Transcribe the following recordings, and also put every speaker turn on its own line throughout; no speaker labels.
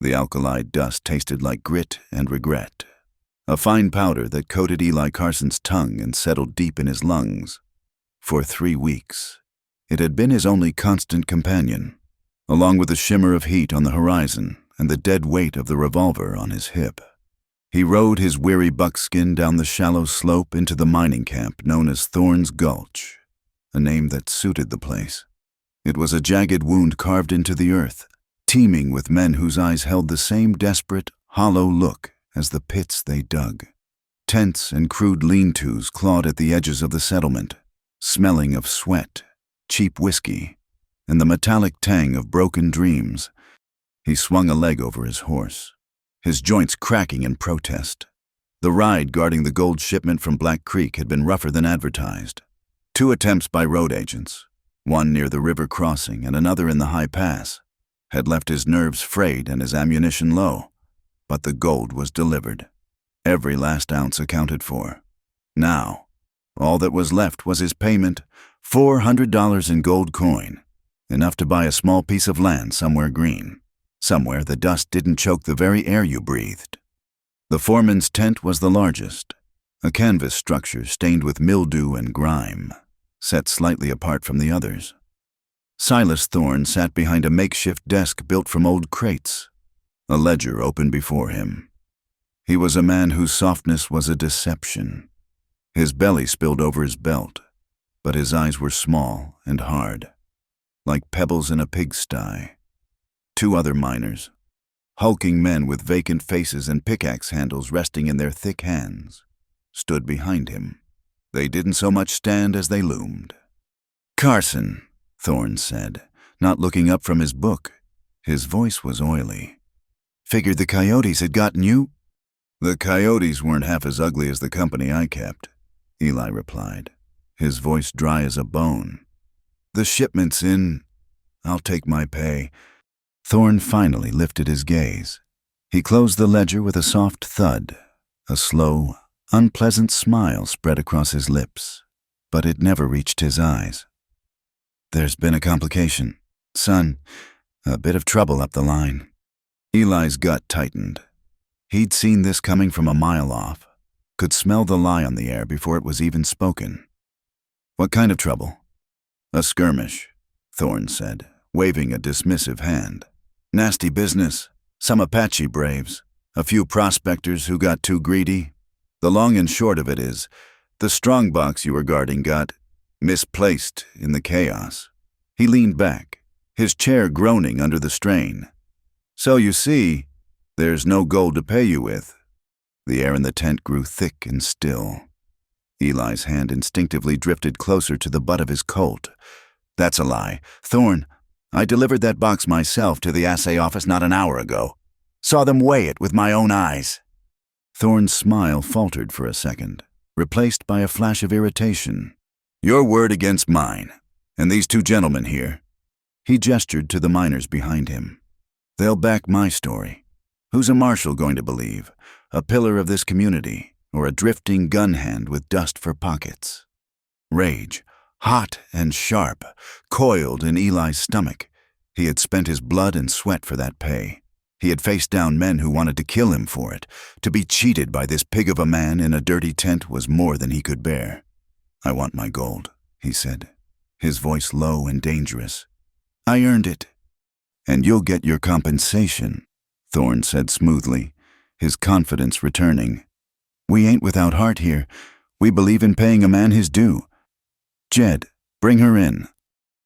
The alkali dust tasted like grit and regret, a fine powder that coated Eli Carson's tongue and settled deep in his lungs. For 3 weeks, it had been his only constant companion, along with the shimmer of heat on the horizon and the dead weight of the revolver on his hip. He rode his weary buckskin down the shallow slope into the mining camp known as Thorn's Gulch, a name that suited the place. It was a jagged wound carved into the earth, teeming with men whose eyes held the same desperate, hollow look as the pits they dug. Tents and crude lean-tos clawed at the edges of the settlement, smelling of sweat, cheap whiskey, and the metallic tang of broken dreams. He swung a leg over his horse, his joints cracking in protest. The ride guarding the gold shipment from Black Creek had been rougher than advertised. 2 attempts by road agents, one near the river crossing and another in the high pass, had left his nerves frayed and his ammunition low, but the gold was delivered. Every last ounce accounted for. Now, all that was left was his payment, $400 in gold coin, enough to buy a small piece of land somewhere green, somewhere the dust didn't choke the very air you breathed. The foreman's tent was the largest, a canvas structure stained with mildew and grime, set slightly apart from the others. Silas Thorne sat behind a makeshift desk built from old crates, a ledger open before him. He was a man whose softness was a deception. His belly spilled over his belt, but his eyes were small and hard, like pebbles in a pigsty. 2 other miners, hulking men with vacant faces and pickaxe handles resting in their thick hands, stood behind him. They didn't so much stand as they loomed. "Carson," Thorne said, not looking up from his book. His voice was oily. "Figured the coyotes had gotten you?" "The coyotes weren't half as ugly as the company I kept," Eli replied, his voice dry as a bone. "The shipment's in. I'll take my pay." Thorne finally lifted his gaze. He closed the ledger with a soft thud. A slow, unpleasant smile spread across his lips, but it never reached his eyes. "There's been a complication. Son, a bit of trouble up the line." Eli's gut tightened. He'd seen this coming from a mile off, could smell the lie on the air before it was even spoken. "What kind of trouble?" "A skirmish," Thorne said, waving a dismissive hand. "Nasty business. Some Apache braves, a few prospectors who got too greedy. The long and short of it is, the strongbox you were guarding got misplaced in the chaos." He leaned back, his chair groaning under the strain. "So you see, there's no gold to pay you with." The air in the tent grew thick and still. Eli's hand instinctively drifted closer to the butt of his Colt. "That's a lie. Thorne, I delivered that box myself to the assay office not an hour ago. Saw them weigh it with my own eyes." Thorne's smile faltered for a second, replaced by a flash of irritation. "Your word against mine, and these 2 gentlemen here." He gestured to the miners behind him. "They'll back my story. Who's a marshal going to believe? A pillar of this community, or a drifting gun hand with dust for pockets?" Rage, hot and sharp, coiled in Eli's stomach. He had spent his blood and sweat for that pay. He had faced down men who wanted to kill him for it. To be cheated by this pig of a man in a dirty tent was more than he could bear. "I want my gold," he said, his voice low and dangerous. "I earned it." "And you'll get your compensation," Thorne said smoothly, his confidence returning. "We ain't without heart here. We believe in paying a man his due. Jed, bring her in."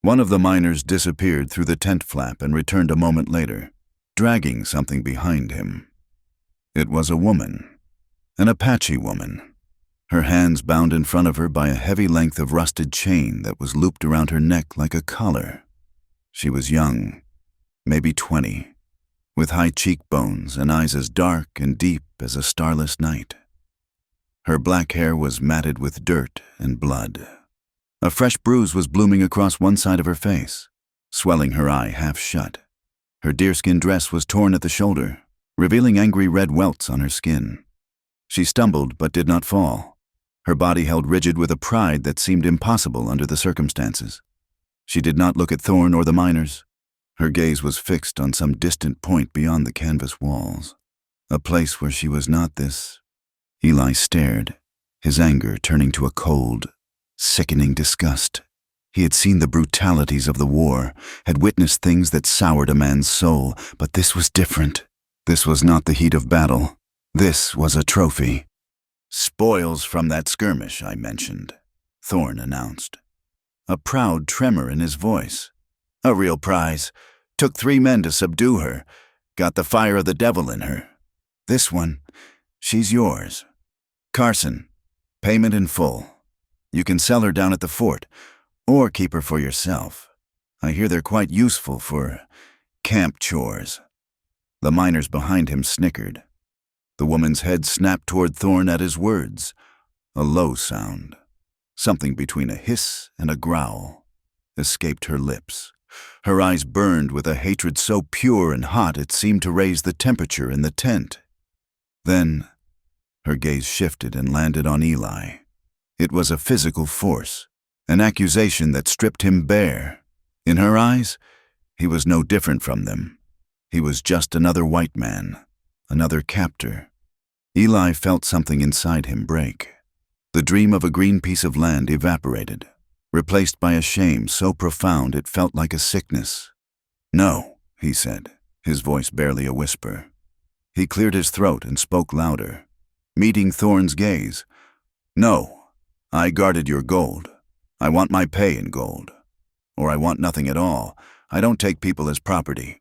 One of the miners disappeared through the tent flap and returned a moment later, dragging something behind him. It was a woman, an Apache woman, her hands bound in front of her by a heavy length of rusted chain that was looped around her neck like a collar. She was young, maybe 20, with high cheekbones and eyes as dark and deep as a starless night. Her black hair was matted with dirt and blood. A fresh bruise was blooming across one side of her face, swelling her eye half shut. Her deerskin dress was torn at the shoulder, revealing angry red welts on her skin. She stumbled but did not fall. Her body held rigid with a pride that seemed impossible under the circumstances. She did not look at Thorne or the miners. Her gaze was fixed on some distant point beyond the canvas walls, a place where she was not this. Eli stared, his anger turning to a cold, sickening disgust. He had seen the brutalities of the war, had witnessed things that soured a man's soul, but this was different. This was not the heat of battle. This was a trophy. "Spoils from that skirmish I mentioned," Thorne announced, a proud tremor in his voice. "A real prize. Took 3 men to subdue her. Got the fire of the devil in her. This one, she's yours. Carson, payment in full. You can sell her down at the fort, or keep her for yourself. I hear they're quite useful for camp chores." The miners behind him snickered. The woman's head snapped toward Thorne at his words, a low sound. Something between a hiss and a growl escaped her lips. Her eyes burned with a hatred so pure and hot it seemed to raise the temperature in the tent. Then, her gaze shifted and landed on Eli. It was a physical force, an accusation that stripped him bare. In her eyes, he was no different from them. He was just another white man, another captor. Eli felt something inside him break. The dream of a green piece of land evaporated, replaced by a shame so profound it felt like a sickness. "No," he said, his voice barely a whisper. He cleared his throat and spoke louder, meeting Thorne's gaze. "No, I guarded your gold. I want my pay in gold. Or I want nothing at all. I don't take people as property."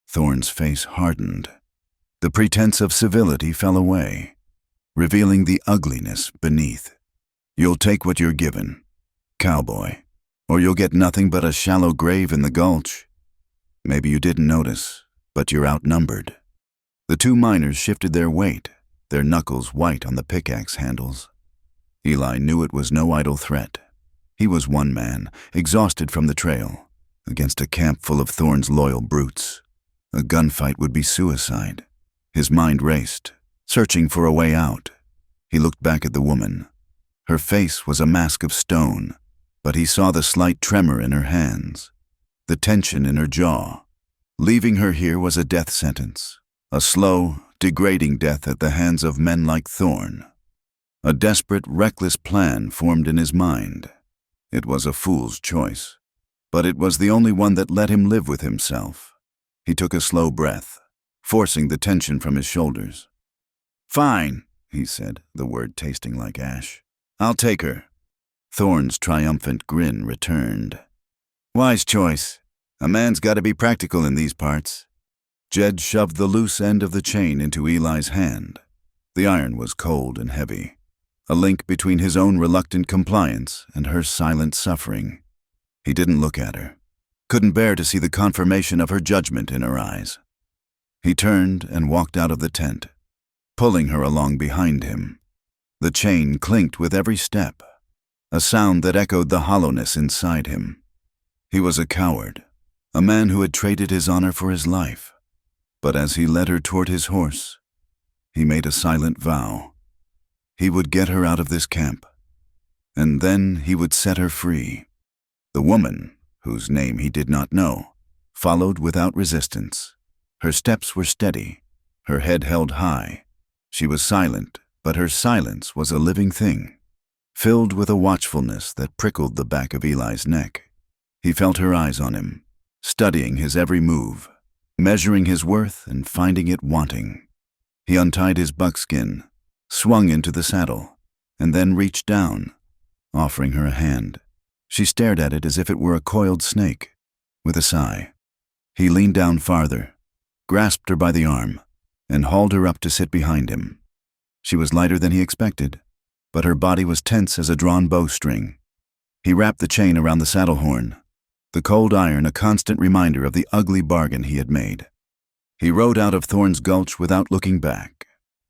Thorne's face hardened. The pretense of civility fell away, revealing the ugliness beneath. "You'll take what you're given, cowboy, or you'll get nothing but a shallow grave in the gulch. Maybe you didn't notice, but you're outnumbered." The 2 miners shifted their weight, their knuckles white on the pickaxe handles. Eli knew it was no idle threat. He was one man, exhausted from the trail, against a camp full of Thorne's loyal brutes. A gunfight would be suicide. His mind raced, searching for a way out. He looked back at the woman. Her face was a mask of stone, but he saw the slight tremor in her hands, the tension in her jaw. Leaving her here was a death sentence, a slow, degrading death at the hands of men like Thorne. A desperate, reckless plan formed in his mind. It was a fool's choice, but it was the only one that let him live with himself. He took a slow breath, forcing the tension from his shoulders. "Fine," he said, the word tasting like ash. "I'll take her." Thorne's triumphant grin returned. "Wise choice. A man's got to be practical in these parts." Jed shoved the loose end of the chain into Eli's hand. The iron was cold and heavy, a link between his own reluctant compliance and her silent suffering. He didn't look at her, couldn't bear to see the confirmation of her judgment in her eyes. He turned and walked out of the tent, pulling her along behind him. The chain clinked with every step, a sound that echoed the hollowness inside him. He was a coward, a man who had traded his honor for his life. But as he led her toward his horse, he made a silent vow. He would get her out of this camp, and then he would set her free. The woman, whose name he did not know, followed without resistance. Her steps were steady, her head held high. She was silent, but her silence was a living thing, filled with a watchfulness that prickled the back of Eli's neck. He felt her eyes on him, studying his every move, measuring his worth and finding it wanting. He untied his buckskin, swung into the saddle, and then reached down, offering her a hand. She stared at it as if it were a coiled snake. With a sigh, he leaned down farther, grasped her by the arm, and hauled her up to sit behind him. She was lighter than he expected, but her body was tense as a drawn bowstring. He wrapped the chain around the saddle horn, the cold iron a constant reminder of the ugly bargain he had made. He rode out of Thorne's Gulch without looking back.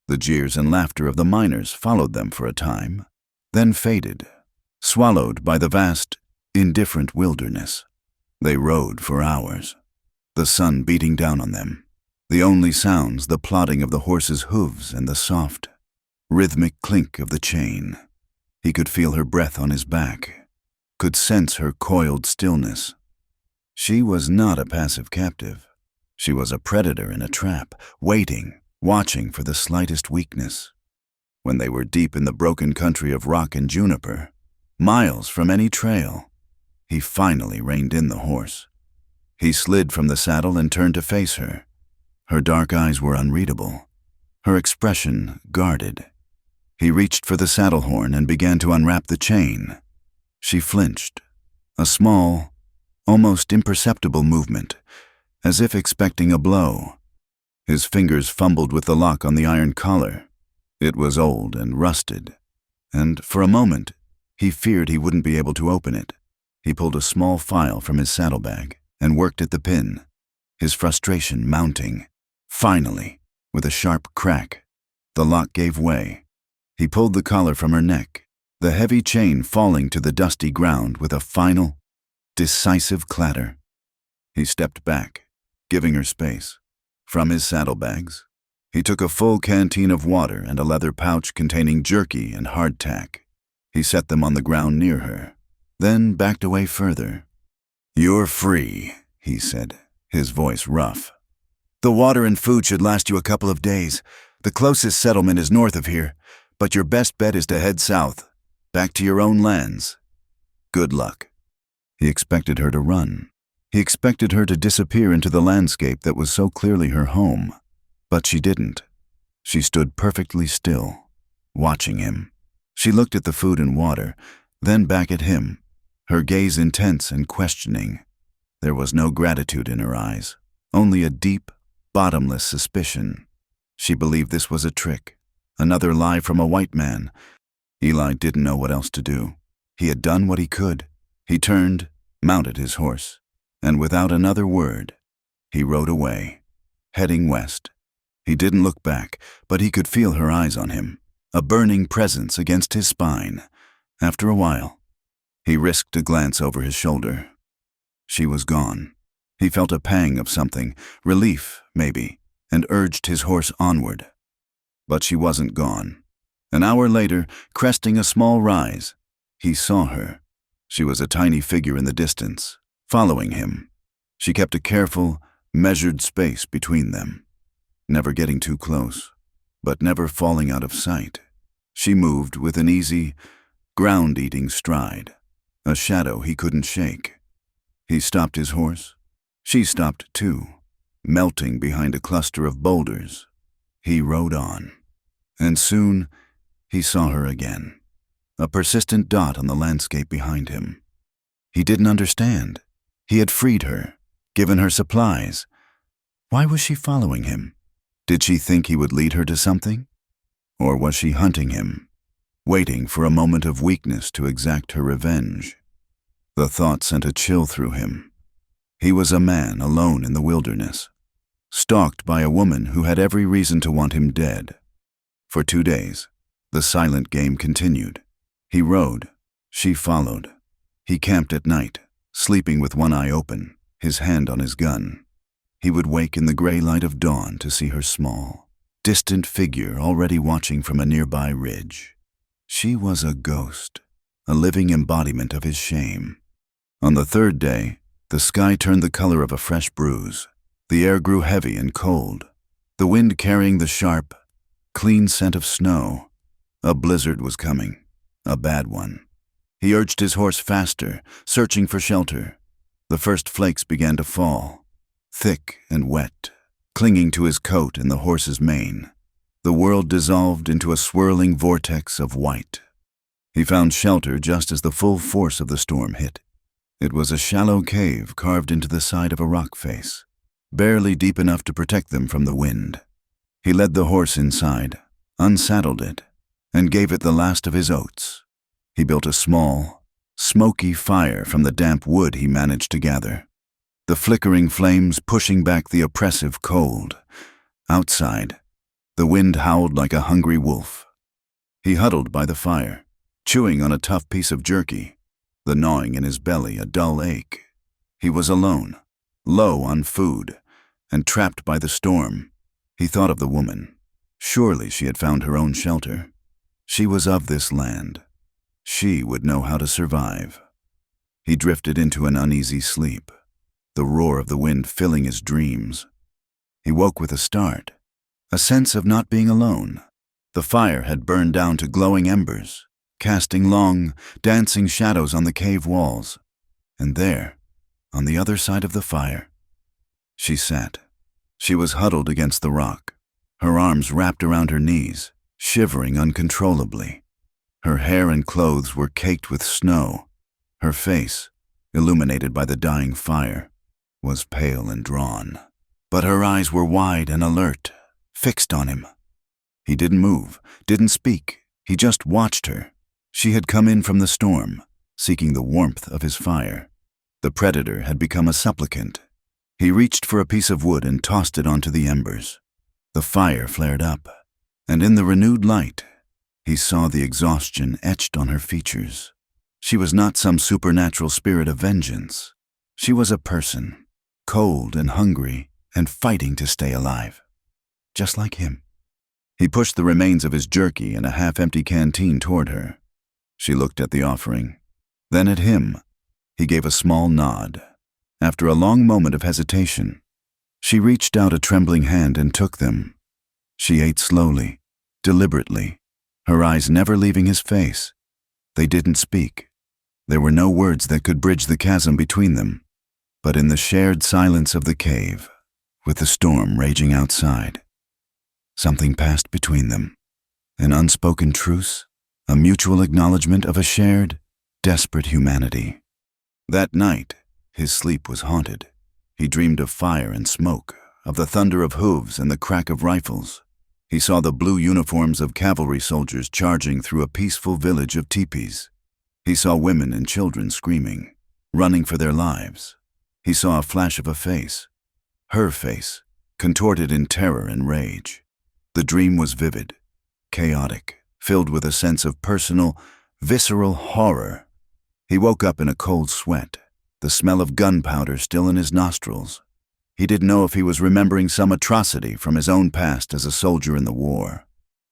The jeers and laughter of the miners followed them for a time, then faded, swallowed by the vast, indifferent wilderness. They rode for hours, the sun beating down on them. The only sounds the plodding of the horse's hooves and the soft, rhythmic clink of the chain. He could feel her breath on his back, could sense her coiled stillness. She was not a passive captive. She was a predator in a trap, waiting, watching for the slightest weakness. When they were deep in the broken country of rock and juniper, miles from any trail, he finally reined in the horse. He slid from the saddle and turned to face her. Her dark eyes were unreadable, her expression guarded. He reached for the saddle horn and began to unwrap the chain. She flinched, a small, almost imperceptible movement, as if expecting a blow. His fingers fumbled with the lock on the iron collar. It was old and rusted, and for a moment, he feared he wouldn't be able to open it. He pulled a small file from his saddlebag and worked at the pin, his frustration mounting. Finally, with a sharp crack, the lock gave way. He pulled the collar from her neck, the heavy chain falling to the dusty ground with a final, decisive clatter. He stepped back, giving her space. From his saddlebags, he took a full canteen of water and a leather pouch containing jerky and hardtack. He set them on the ground near her, then backed away further. "You're free," he said, his voice rough. "The water and food should last you a couple of days. The closest settlement is north of here, but your best bet is to head south, back to your own lands. Good luck." He expected her to run. He expected her to disappear into the landscape that was so clearly her home. But she didn't. She stood perfectly still, watching him. She looked at the food and water, then back at him, her gaze intense and questioning. There was no gratitude in her eyes, only a deep, bottomless suspicion. She believed this was a trick, another lie from a white man. Eli didn't know what else to do. He had done what he could. He turned, mounted his horse, and without another word, he rode away, heading west. He didn't look back, but he could feel her eyes on him, a burning presence against his spine. After a while, he risked a glance over his shoulder. She was gone. He felt a pang of something, relief, maybe, and urged his horse onward. But she wasn't gone. An hour later, cresting a small rise, he saw her. She was a tiny figure in the distance, following him. She kept a careful, measured space between them, never getting too close, but never falling out of sight. She moved with an easy, ground-eating stride, a shadow he couldn't shake. He stopped his horse. She stopped too, melting behind a cluster of boulders. He rode on, and soon he saw her again, a persistent dot on the landscape behind him. He didn't understand. He had freed her, given her supplies. Why was she following him? Did she think he would lead her to something? Or was she hunting him, waiting for a moment of weakness to exact her revenge? The thought sent a chill through him. He was a man alone in the wilderness, stalked by a woman who had every reason to want him dead. For 2 days, the silent game continued. He rode, she followed. He camped at night, sleeping with one eye open, his hand on his gun. He would wake in the gray light of dawn to see her small, distant figure already watching from a nearby ridge. She was a ghost, a living embodiment of his shame. On the 3rd day, the sky turned the color of a fresh bruise. The air grew heavy and cold, the wind carrying the sharp, clean scent of snow. A blizzard was coming, a bad one. He urged his horse faster, searching for shelter. The first flakes began to fall, thick and wet, clinging to his coat and the horse's mane. The world dissolved into a swirling vortex of white. He found shelter just as the full force of the storm hit. It was a shallow cave carved into the side of a rock face, barely deep enough to protect them from the wind. He led the horse inside, unsaddled it, and gave it the last of his oats. He built a small, smoky fire from the damp wood he managed to gather, the flickering flames pushing back the oppressive cold. Outside, the wind howled like a hungry wolf. He huddled by the fire, chewing on a tough piece of jerky, the gnawing in his belly a dull ache. He was alone, low on food, and trapped by the storm. He thought of the woman. Surely she had found her own shelter. She was of this land. She would know how to survive. He drifted into an uneasy sleep. the roar of the wind filling his dreams. He woke with a start, a sense of not being alone. The fire had burned down to glowing embers, casting long, dancing shadows on the cave walls. And there, on the other side of the fire, she sat. She was huddled against the rock, her arms wrapped around her knees, shivering uncontrollably. Her hair and clothes were caked with snow. Her face, illuminated by the dying fire, was pale and drawn. But her eyes were wide and alert, fixed on him. He didn't move, didn't speak. He just watched her. She had come in from the storm, seeking the warmth of his fire. The predator had become a supplicant. He reached for a piece of wood and tossed it onto the embers. The fire flared up, and in the renewed light, he saw the exhaustion etched on her features. She was not some supernatural spirit of vengeance. She was a person, cold and hungry and fighting to stay alive, just like him. He pushed the remains of his jerky and a half-empty canteen toward her. She looked at the offering, then at him. He gave a small nod. After a long moment of hesitation, she reached out a trembling hand and took them. She ate slowly, deliberately, her eyes never leaving his face. They didn't speak. There were no words that could bridge the chasm between them. But in the shared silence of the cave, with the storm raging outside, something passed between them. An unspoken truce, a mutual acknowledgement of a shared, desperate humanity. That night, his sleep was haunted. He dreamed of fire and smoke, of the thunder of hooves and the crack of rifles. He saw the blue uniforms of cavalry soldiers charging through a peaceful village of teepees. He saw women and children screaming, running for their lives. He saw a flash of a face, her face, contorted in terror and rage. The dream was vivid, chaotic, filled with a sense of personal, visceral horror. He woke up in a cold sweat, the smell of gunpowder still in his nostrils. He didn't know if he was remembering some atrocity from his own past as a soldier in the war,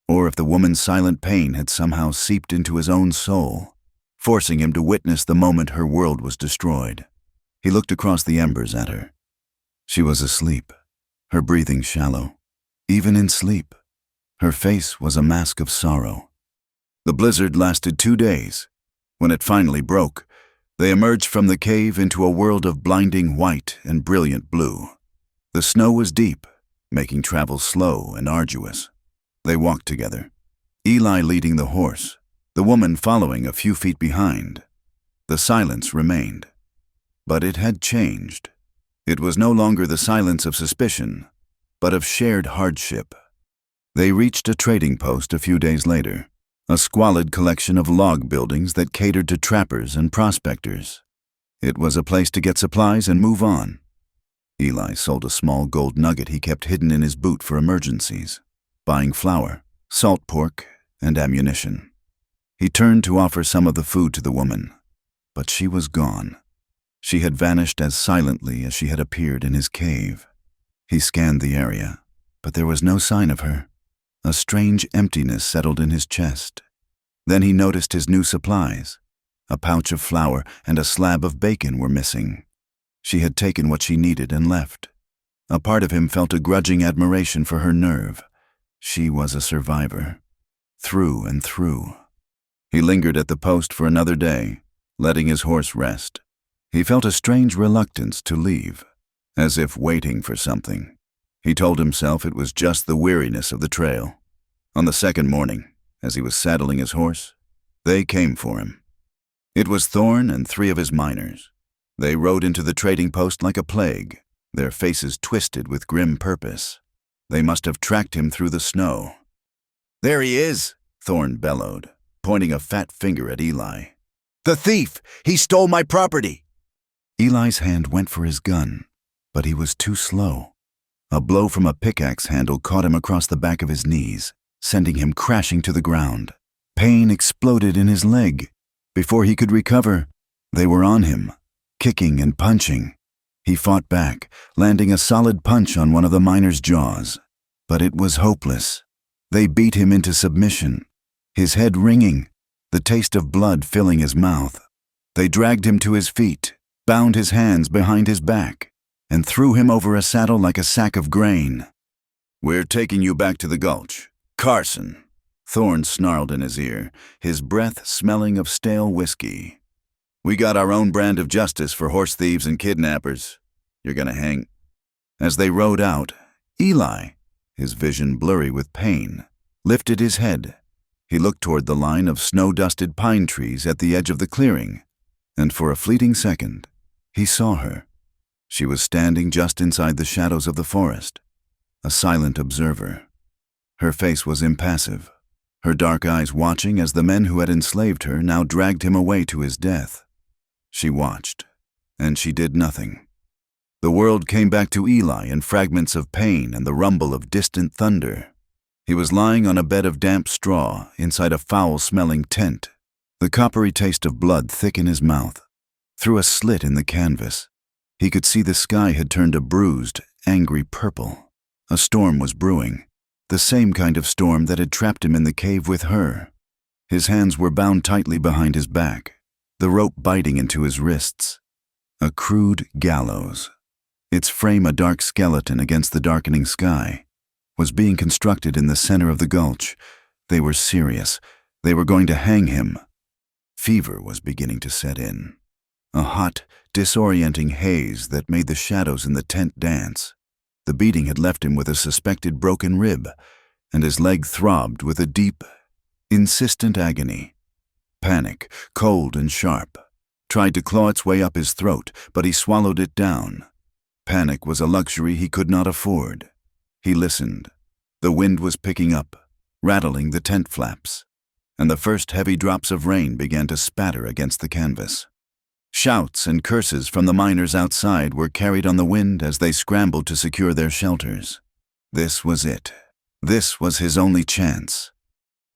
or if the woman's silent pain had somehow seeped into his own soul, forcing him to witness the moment her world was destroyed. He looked across the embers at her. She was asleep, her breathing shallow. Even in sleep, her face was a mask of sorrow. The blizzard lasted 2 days. When it finally broke, they emerged from the cave into a world of blinding white and brilliant blue. The snow was deep, making travel slow and arduous. They walked together, Eli leading the horse, the woman following a few feet behind. The silence remained. But it had changed. It was no longer the silence of suspicion, but of shared hardship. They reached a trading post a few days later, a squalid collection of log buildings that catered to trappers and prospectors. It was a place to get supplies and move on. Eli sold a small gold nugget he kept hidden in his boot for emergencies, buying flour, salt pork, and ammunition. He turned to offer some of the food to the woman, but she was gone. She had vanished as silently as she had appeared in his cave. He scanned the area, but there was no sign of her. A strange emptiness settled in his chest. Then he noticed his new supplies. A pouch of flour and a slab of bacon were missing. She had taken what she needed and left. A part of him felt a grudging admiration for her nerve. She was a survivor, through and through. He lingered at the post for another day, letting his horse rest. He felt a strange reluctance to leave, as if waiting for something. He told himself it was just the weariness of the trail. On the second morning, as he was saddling his horse, they came for him. It was Thorn and 3 of his miners. They rode into the trading post like a plague, their faces twisted with grim purpose. They must have tracked him through the snow. "There he is," Thorn bellowed, pointing a fat finger at Eli. "The thief! He stole my property!" Eli's hand went for his gun, but he was too slow. A blow from a pickaxe handle caught him across the back of his knees, sending him crashing to the ground. Pain exploded in his leg. Before he could recover, they were on him, kicking and punching. He fought back, landing a solid punch on one of the miner's jaws. But it was hopeless. They beat him into submission, his head ringing, the taste of blood filling his mouth. They dragged him to his feet, bound his hands behind his back. and threw him over a saddle like a sack of grain. "We're taking you back to the gulch. Carson!" Thorne snarled in his ear, his breath smelling of stale whiskey. "We got our own brand of justice for horse thieves and kidnappers. You're gonna hang." As they rode out, Eli, his vision blurry with pain, lifted his head. He looked toward the line of snow-dusted pine trees at the edge of the clearing, and for a fleeting second, he saw her. She was standing just inside the shadows of the forest, a silent observer. Her face was impassive, her dark eyes watching as the men who had enslaved her now dragged him away to his death. She watched, and she did nothing. The world came back to Eli in fragments of pain and the rumble of distant thunder. He was lying on a bed of damp straw inside a foul-smelling tent, the coppery taste of blood thick in his mouth. Through a slit in the canvas, he could see the sky had turned a bruised, angry purple. A storm was brewing, the same kind of storm that had trapped him in the cave with her. His hands were bound tightly behind his back, the rope biting into his wrists. A crude gallows, its frame a dark skeleton against the darkening sky, was being constructed in the center of the gulch. They were serious. They were going to hang him. Fever was beginning to set in, a hot, disorienting haze that made the shadows in the tent dance. The beating had left him with a suspected broken rib, and his leg throbbed with a deep, insistent agony. Panic, cold and sharp, tried to claw its way up his throat, but he swallowed it down. Panic was a luxury he could not afford. He listened. The wind was picking up, rattling the tent flaps, and the first heavy drops of rain began to spatter against the canvas. Shouts and curses from the miners outside were carried on the wind as they scrambled to secure their shelters. This was it. This was his only chance.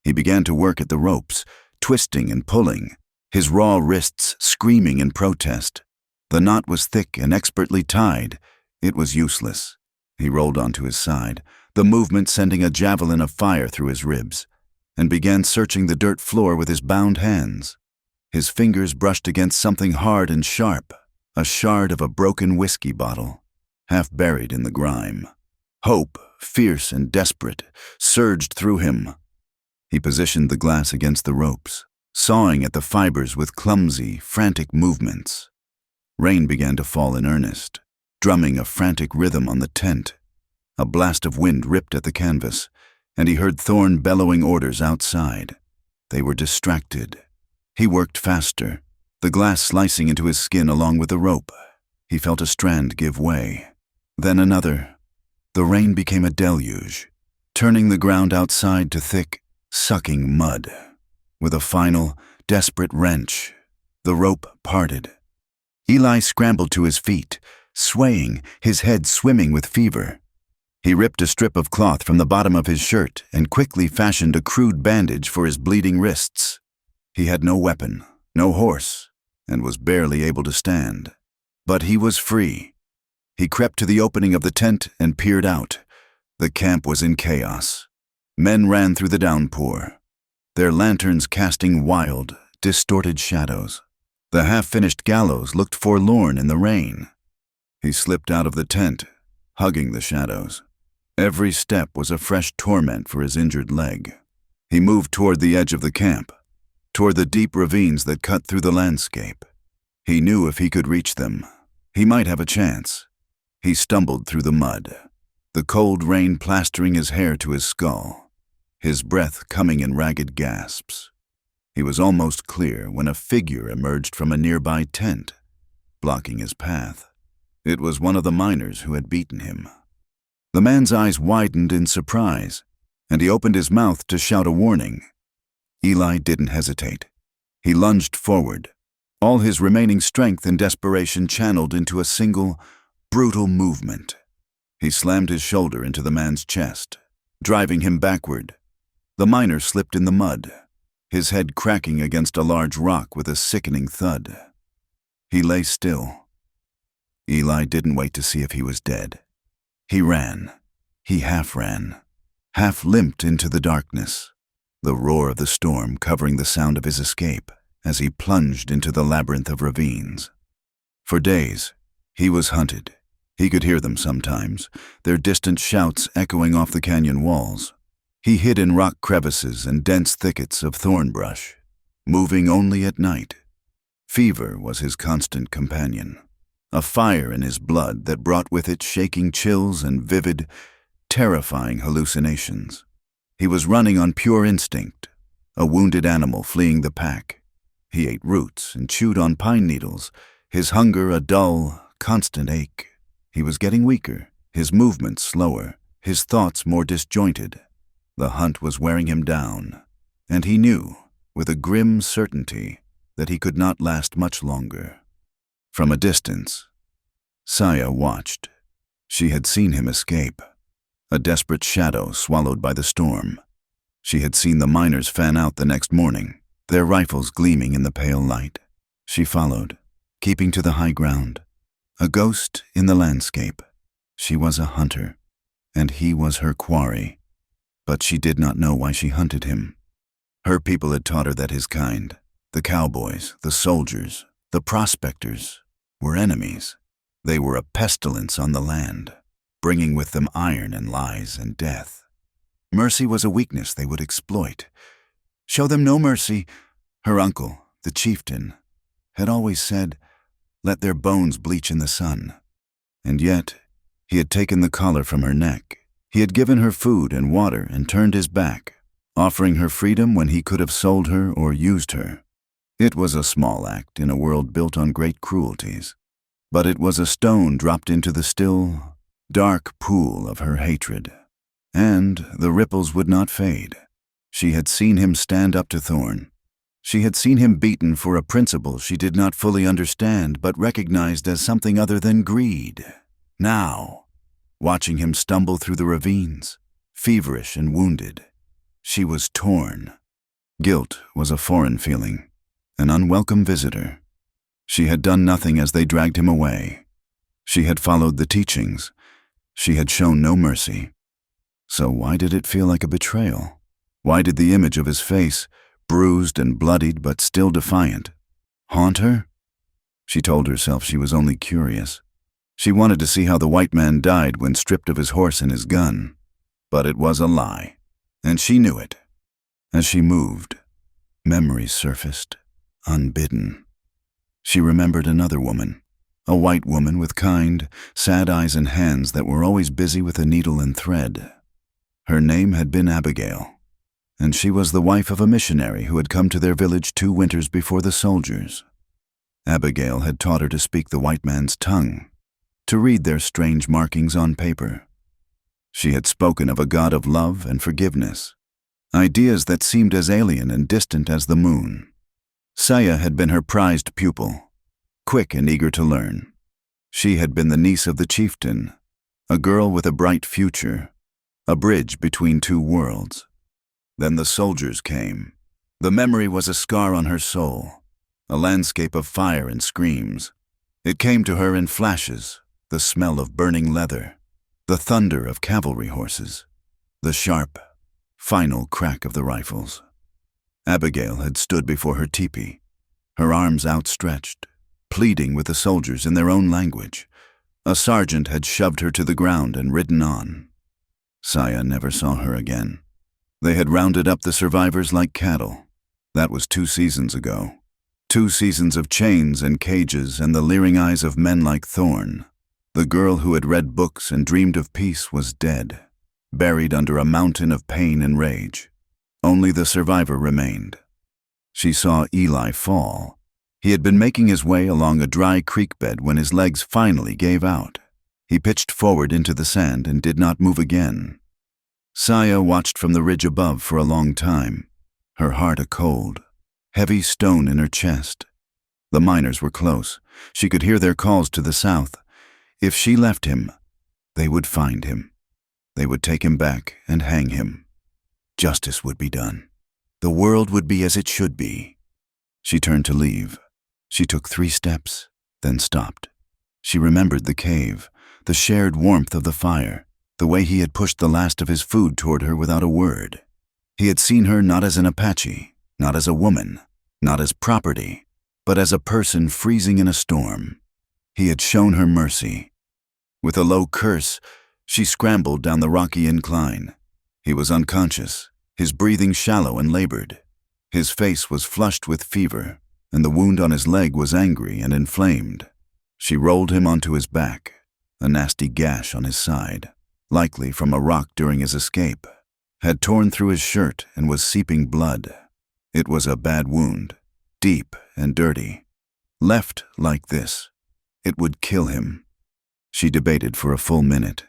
He began to work at the ropes, twisting and pulling, his raw wrists screaming in protest. The knot was thick and expertly tied. It was useless. He rolled onto his side, the movement sending a javelin of fire through his ribs, and began searching the dirt floor with his bound hands. His fingers brushed against something hard and sharp, a shard of a broken whiskey bottle, half buried in the grime. Hope, fierce and desperate, surged through him. He positioned the glass against the ropes, sawing at the fibers with clumsy, frantic movements. Rain began to fall in earnest, drumming a frantic rhythm on the tent. A blast of wind ripped at the canvas, and he heard Thorne bellowing orders outside. They were distracted. He worked faster, the glass slicing into his skin along with the rope. He felt a strand give way, then another. The rain became a deluge, turning the ground outside to thick, sucking mud. With a final, desperate wrench, the rope parted. Eli scrambled to his feet, swaying, his head swimming with fever. He ripped a strip of cloth from the bottom of his shirt and quickly fashioned a crude bandage for his bleeding wrists. He had no weapon, no horse, and was barely able to stand. But he was free. He crept to the opening of the tent and peered out. The camp was in chaos. Men ran through the downpour, their lanterns casting wild, distorted shadows. The half-finished gallows looked forlorn in the rain. He slipped out of the tent, hugging the shadows. Every step was a fresh torment for his injured leg. He moved toward the edge of the camp, toward the deep ravines that cut through the landscape. He knew if he could reach them, he might have a chance. He stumbled through the mud, the cold rain plastering his hair to his skull, his breath coming in ragged gasps. He was almost clear when a figure emerged from a nearby tent, blocking his path. It was one of the miners who had beaten him. The man's eyes widened in surprise, and he opened his mouth to shout a warning. Eli didn't hesitate. He lunged forward, all his remaining strength and desperation channeled into a single, brutal movement. He slammed his shoulder into the man's chest, driving him backward. The miner slipped in the mud, his head cracking against a large rock with a sickening thud. He lay still. Eli didn't wait to see if he was dead. He ran. He half ran, half limped into the darkness, the roar of the storm covering the sound of his escape as he plunged into the labyrinth of ravines. For days, he was hunted. He could hear them sometimes, their distant shouts echoing off the canyon walls. He hid in rock crevices and dense thickets of thorn brush, moving only at night. Fever was his constant companion, a fire in his blood that brought with it shaking chills and vivid, terrifying hallucinations. He was running on pure instinct, a wounded animal fleeing the pack. He ate roots and chewed on pine needles, his hunger a dull, constant ache. He was getting weaker, his movements slower, his thoughts more disjointed. The hunt was wearing him down, and he knew, with a grim certainty, that he could not last much longer. From a distance, Saya watched. She had seen him escape, a desperate shadow swallowed by the storm. She had seen the miners fan out the next morning, their rifles gleaming in the pale light. She followed, keeping to the high ground, a ghost in the landscape. She was a hunter, and he was her quarry. But she did not know why she hunted him. Her people had taught her that his kind, the cowboys, the soldiers, the prospectors, were enemies. They were a pestilence on the land, bringing with them iron and lies and death. Mercy was a weakness they would exploit. Show them no mercy, her uncle, the chieftain, had always said, let their bones bleach in the sun. And yet, he had taken the collar from her neck. He had given her food and water and turned his back, offering her freedom when he could have sold her or used her. It was a small act in a world built on great cruelties, but it was a stone dropped into the still, dark pool of her hatred. And the ripples would not fade. She had seen him stand up to Thorn. She had seen him beaten for a principle she did not fully understand but recognized as something other than greed. Now, watching him stumble through the ravines, feverish and wounded, she was torn. Guilt was a foreign feeling, an unwelcome visitor. She had done nothing as they dragged him away. She had followed the teachings. She had shown no mercy. So why did it feel like a betrayal? Why did the image of his face, bruised and bloodied but still defiant, haunt her? She told herself she was only curious. She wanted to see how the white man died when stripped of his horse and his gun. But it was a lie, and she knew it. As she moved, memories surfaced, unbidden. She remembered another woman, a white woman with kind, sad eyes and hands that were always busy with a needle and thread. Her name had been Abigail, and she was the wife of a missionary who had come to their village 2 winters before the soldiers. Abigail had taught her to speak the white man's tongue, to read their strange markings on paper. She had spoken of a God of love and forgiveness, ideas that seemed as alien and distant as the moon. Saya had been her prized pupil, quick and eager to learn. She had been the niece of the chieftain, a girl with a bright future, a bridge between 2 worlds. Then the soldiers came. The memory was a scar on her soul, a landscape of fire and screams. It came to her in flashes, the smell of burning leather, the thunder of cavalry horses, the sharp, final crack of the rifles. Abigail had stood before her teepee, her arms outstretched, pleading with the soldiers in their own language. A sergeant had shoved her to the ground and ridden on. Saya never saw her again. They had rounded up the survivors like cattle. That was 2 seasons ago. 2 seasons of chains and cages and the leering eyes of men like Thorn. The girl who had read books and dreamed of peace was dead, buried under a mountain of pain and rage. Only the survivor remained. She saw Eli fall. He had been making his way along a dry creek bed when his legs finally gave out. He pitched forward into the sand and did not move again. Saya watched from the ridge above for a long time, her heart a cold, heavy stone in her chest. The miners were close. She could hear their calls to the south. If she left him, they would find him. They would take him back and hang him. Justice would be done. The world would be as it should be. She turned to leave. She took 3 steps, then stopped. She remembered the cave, the shared warmth of the fire, the way he had pushed the last of his food toward her without a word. He had seen her not as an Apache, not as a woman, not as property, but as a person freezing in a storm. He had shown her mercy. With a low curse, she scrambled down the rocky incline. He was unconscious, his breathing shallow and labored. His face was flushed with fever, and the wound on his leg was angry and inflamed. She rolled him onto his back, a nasty gash on his side, likely from a rock during his escape, had torn through his shirt and was seeping blood. It was a bad wound, deep and dirty. Left like this, it would kill him. She debated for a full minute,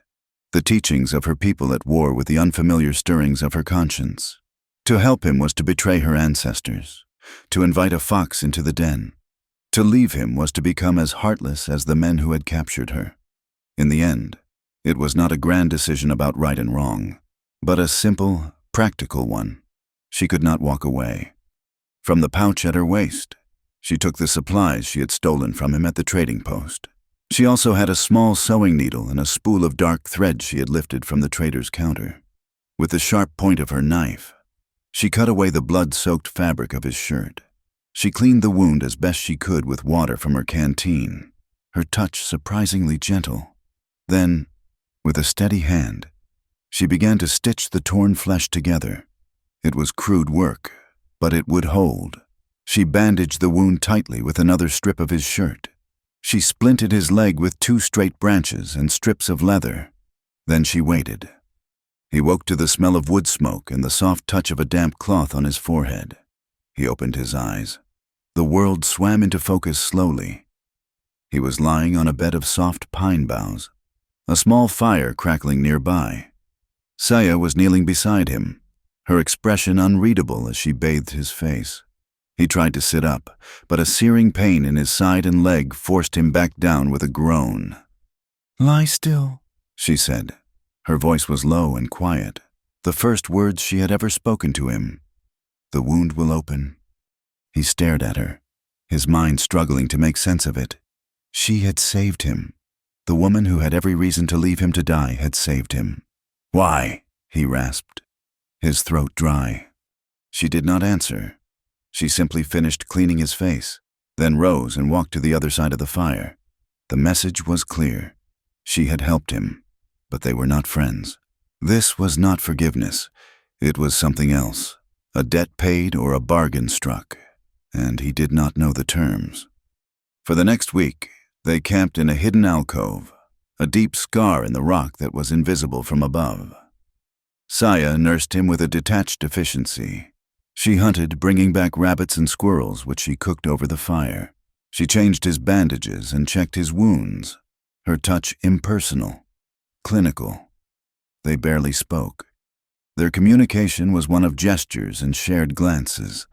the teachings of her people at war with the unfamiliar stirrings of her conscience. To help him was to betray her ancestors, to invite a fox into the den. To leave him was to become as heartless as the men who had captured her. In the end, it was not a grand decision about right and wrong, but a simple, practical one. She could not walk away. From the pouch at her waist, she took the supplies she had stolen from him at the trading post. She also had a small sewing needle and a spool of dark thread she had lifted from the trader's counter. With the sharp point of her knife, she cut away the blood-soaked fabric of his shirt. She cleaned the wound as best she could with water from her canteen, her touch surprisingly gentle. Then, with a steady hand, she began to stitch the torn flesh together. It was crude work, but it would hold. She bandaged the wound tightly with another strip of his shirt. She splinted his leg with 2 straight branches and strips of leather. Then she waited. He woke to the smell of wood smoke and the soft touch of a damp cloth on his forehead. He opened his eyes. The world swam into focus slowly. He was lying on a bed of soft pine boughs, a small fire crackling nearby. Saya was kneeling beside him, her expression unreadable as she bathed his face. He tried to sit up, but a searing pain in his side and leg forced him back down with a groan. "Lie still," she said. Her voice was low and quiet, the first words she had ever spoken to him. "The wound will open." He stared at her, his mind struggling to make sense of it. She had saved him. The woman who had every reason to leave him to die had saved him. "Why?" he rasped, his throat dry. She did not answer. She simply finished cleaning his face, then rose and walked to the other side of the fire. The message was clear. She had helped him, but they were not friends. This was not forgiveness. It was something else, a debt paid or a bargain struck, and he did not know the terms. For the next week, they camped in a hidden alcove, a deep scar in the rock that was invisible from above. Saya nursed him with a detached efficiency. She hunted, bringing back rabbits and squirrels, which she cooked over the fire. She changed his bandages and checked his wounds, her touch impersonal, clinical. They barely spoke. Their communication was one of gestures and shared glances,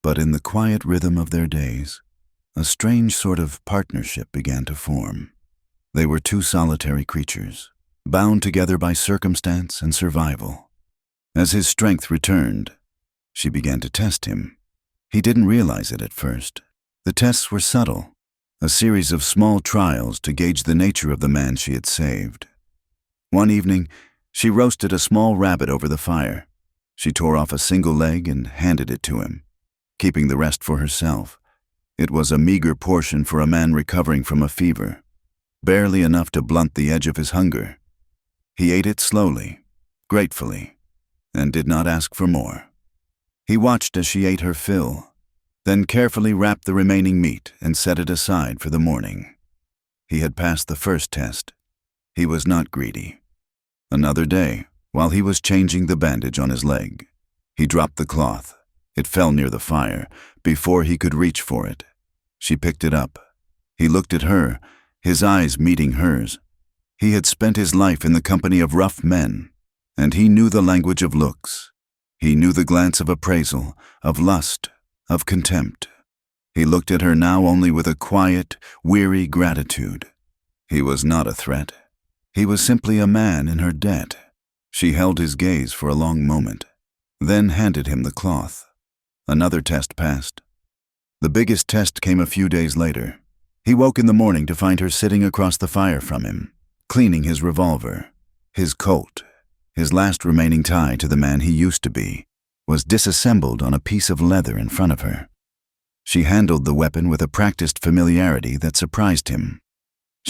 but in the quiet rhythm of their days, a strange sort of partnership began to form. They were 2 solitary creatures, bound together by circumstance and survival. As his strength returned, she began to test him. He didn't realize it at first. The tests were subtle, a series of small trials to gauge the nature of the man she had saved. One evening, she roasted a small rabbit over the fire. She tore off a single leg and handed it to him, keeping the rest for herself. It was a meager portion for a man recovering from a fever, barely enough to blunt the edge of his hunger. He ate it slowly, gratefully, and did not ask for more. He watched as she ate her fill, then carefully wrapped the remaining meat and set it aside for the morning. He had passed the first test. He was not greedy. Another day, while he was changing the bandage on his leg, he dropped the cloth. It fell near the fire, before he could reach for it. She picked it up. He looked at her, his eyes meeting hers. He had spent his life in the company of rough men, and he knew the language of looks. He knew the glance of appraisal, of lust, of contempt. He looked at her now only with a quiet, weary gratitude. He was not a threat. He was simply a man in her debt. She held his gaze for a long moment, then handed him the cloth. Another test passed. The biggest test came a few days later. He woke in the morning to find her sitting across the fire from him, cleaning his revolver. His Colt, his last remaining tie to the man he used to be, was disassembled on a piece of leather in front of her. She handled the weapon with a practiced familiarity that surprised him.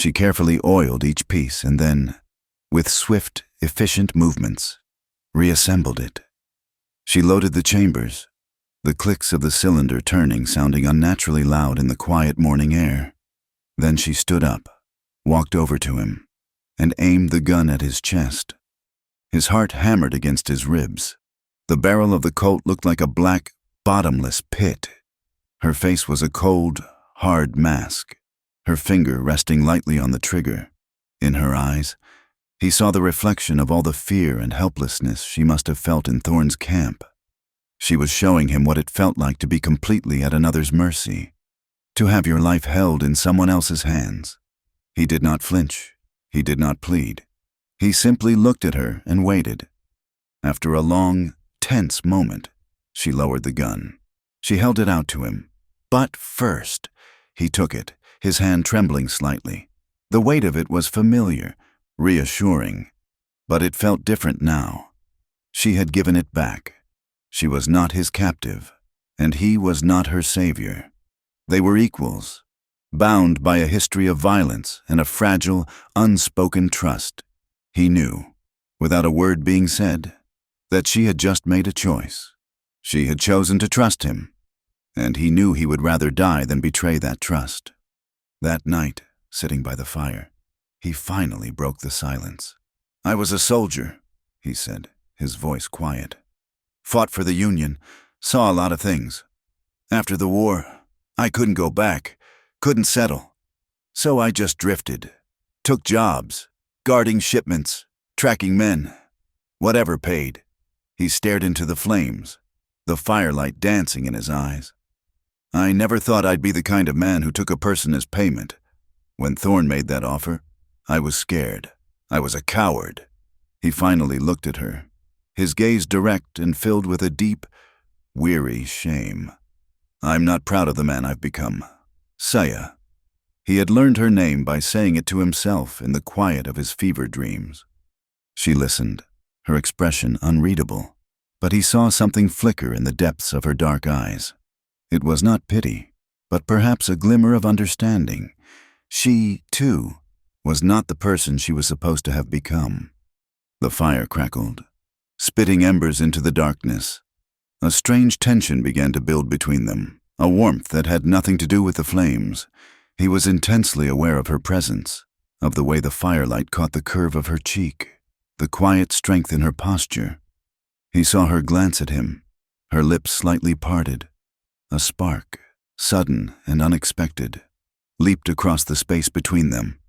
She carefully oiled each piece and then, with swift, efficient movements, reassembled it. She loaded the chambers, the clicks of the cylinder turning sounding unnaturally loud in the quiet morning air. Then she stood up, walked over to him, and aimed the gun at his chest. His heart hammered against his ribs. The barrel of the Colt looked like a black, bottomless pit. Her face was a cold, hard mask, her finger resting lightly on the trigger. In her eyes, he saw the reflection of all the fear and helplessness she must have felt in Thorne's camp. She was showing him what it felt like to be completely at another's mercy, to have your life held in someone else's hands. He did not flinch. He did not plead. He simply looked at her and waited. After a long, tense moment, she lowered the gun. She held it out to him. But first, he took it, his hand trembling slightly. The weight of it was familiar, reassuring, but it felt different now. She had given it back. She was not his captive, and he was not her savior. They were equals, bound by a history of violence and a fragile, unspoken trust. He knew, without a word being said, that she had just made a choice. She had chosen to trust him, and he knew he would rather die than betray that trust. That night, sitting by the fire, he finally broke the silence. "I was a soldier," he said, his voice quiet. "Fought for the Union, saw a lot of things. After the war, I couldn't go back, couldn't settle. So I just drifted, took jobs, guarding shipments, tracking men, whatever paid." He stared into the flames, the firelight dancing in his eyes. "I never thought I'd be the kind of man who took a person as payment. When Thorne made that offer, I was scared. I was a coward." He finally looked at her, his gaze direct and filled with a deep, weary shame. "I'm not proud of the man I've become. Saya." He had learned her name by saying it to himself in the quiet of his fever dreams. She listened, her expression unreadable, but he saw something flicker in the depths of her dark eyes. It was not pity, but perhaps a glimmer of understanding. She, too, was not the person she was supposed to have become. The fire crackled, spitting embers into the darkness. A strange tension began to build between them, a warmth that had nothing to do with the flames. He was intensely aware of her presence, of the way the firelight caught the curve of her cheek, the quiet strength in her posture. He saw her glance at him, her lips slightly parted. A spark, sudden and unexpected, leaped across the space between them.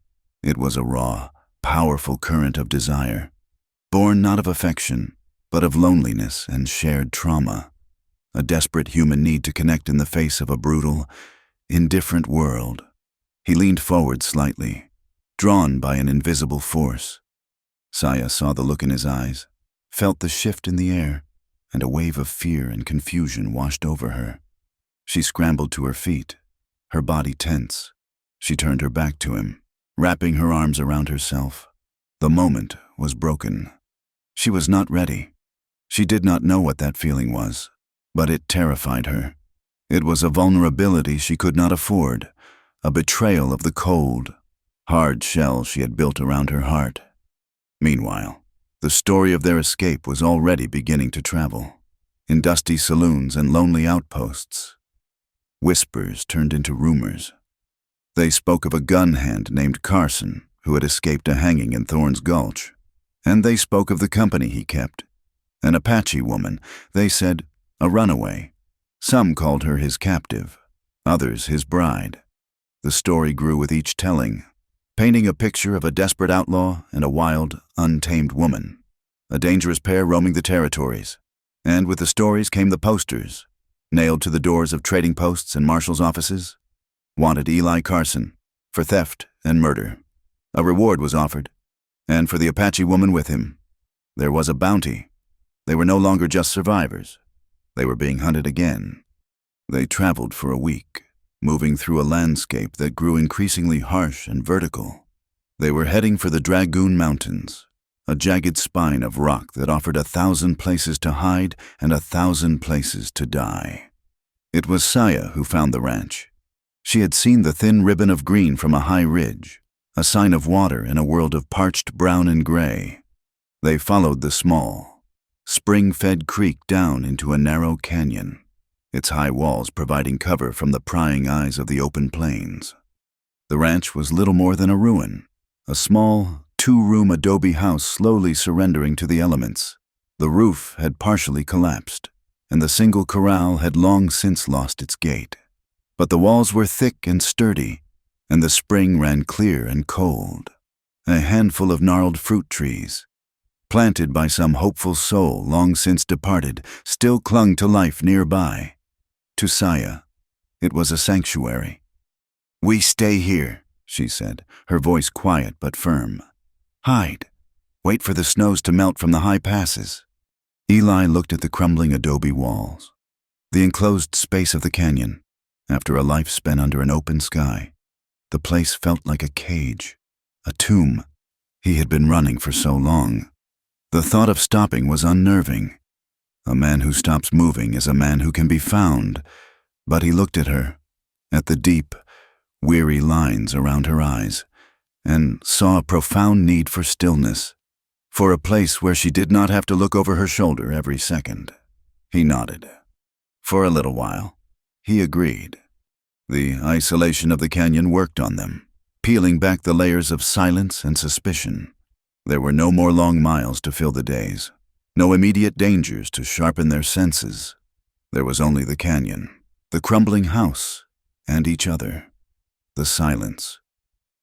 It was a raw, powerful current of desire, born not of affection, but of loneliness and shared trauma, a desperate human need to connect in the face of a brutal, indifferent world. He leaned forward slightly, drawn by an invisible force. Saya saw the look in his eyes, felt the shift in the air, and a wave of fear and confusion washed over her. She scrambled to her feet, her body tense. She turned her back to him, wrapping her arms around herself. The moment was broken. She was not ready. She did not know what that feeling was, but it terrified her. It was a vulnerability she could not afford, a betrayal of the cold, hard shell she had built around her heart. Meanwhile, the story of their escape was already beginning to travel. In dusty saloons and lonely outposts, whispers turned into rumors. They spoke of a gun hand named Carson who had escaped a hanging in Thorne's Gulch, and they spoke of the company he kept. An Apache woman, they said, a runaway. Some called her his captive, others his bride. The story grew with each telling, painting a picture of a desperate outlaw and a wild, untamed woman, a dangerous pair roaming the territories. And with the stories came the posters, nailed to the doors of trading posts and marshals' offices. Wanted Eli Carson, for theft and murder. A reward was offered, and for the Apache woman with him. There was a bounty. They were no longer just survivors. They were being hunted again. They traveled for a week, moving through a landscape that grew increasingly harsh and vertical. They were heading for the Dragoon Mountains, a jagged spine of rock that offered 1,000 places to hide and 1,000 places to die. It was Saya who found the ranch. She had seen the thin ribbon of green from a high ridge, a sign of water in a world of parched brown and gray. They followed the small, spring-fed creek down into a narrow canyon, its high walls providing cover from the prying eyes of the open plains. The ranch was little more than a ruin, a small, two-room adobe house slowly surrendering to the elements. The roof had partially collapsed, and the single corral had long since lost its gate. But the walls were thick and sturdy, and the spring ran clear and cold. A handful of gnarled fruit trees, planted by some hopeful soul long since departed, still clung to life nearby. To Saya, it was a sanctuary. "We stay here," she said, her voice quiet but firm. "Hide. Wait for the snows to melt from the high passes." Eli looked at the crumbling adobe walls, the enclosed space of the canyon. After a life spent under an open sky, the place felt like a cage, a tomb. He had been running for so long. The thought of stopping was unnerving. A man who stops moving is a man who can be found. But he looked at her, at the deep, weary lines around her eyes, and saw a profound need for stillness, for a place where she did not have to look over her shoulder every second. He nodded. For a little while, he agreed. The isolation of the canyon worked on them, peeling back the layers of silence and suspicion. There were no more long miles to fill the days, no immediate dangers to sharpen their senses. There was only the canyon, the crumbling house, and each other. The silence,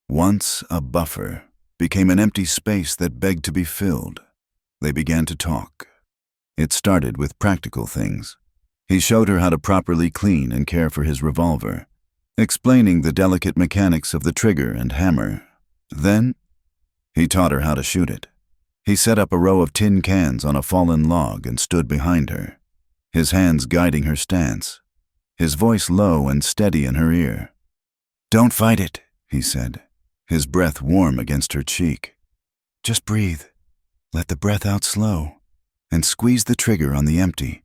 once a buffer, became an empty space that begged to be filled. They began to talk. It started with practical things. He showed her how to properly clean and care for his revolver, explaining the delicate mechanics of the trigger and hammer. Then, he taught her how to shoot it. He set up a row of tin cans on a fallen log and stood behind her, his hands guiding her stance, his voice low and steady in her ear. "Don't fight it," he said, his breath warm against her cheek. "Just breathe. Let the breath out slow, and squeeze the trigger on the empty.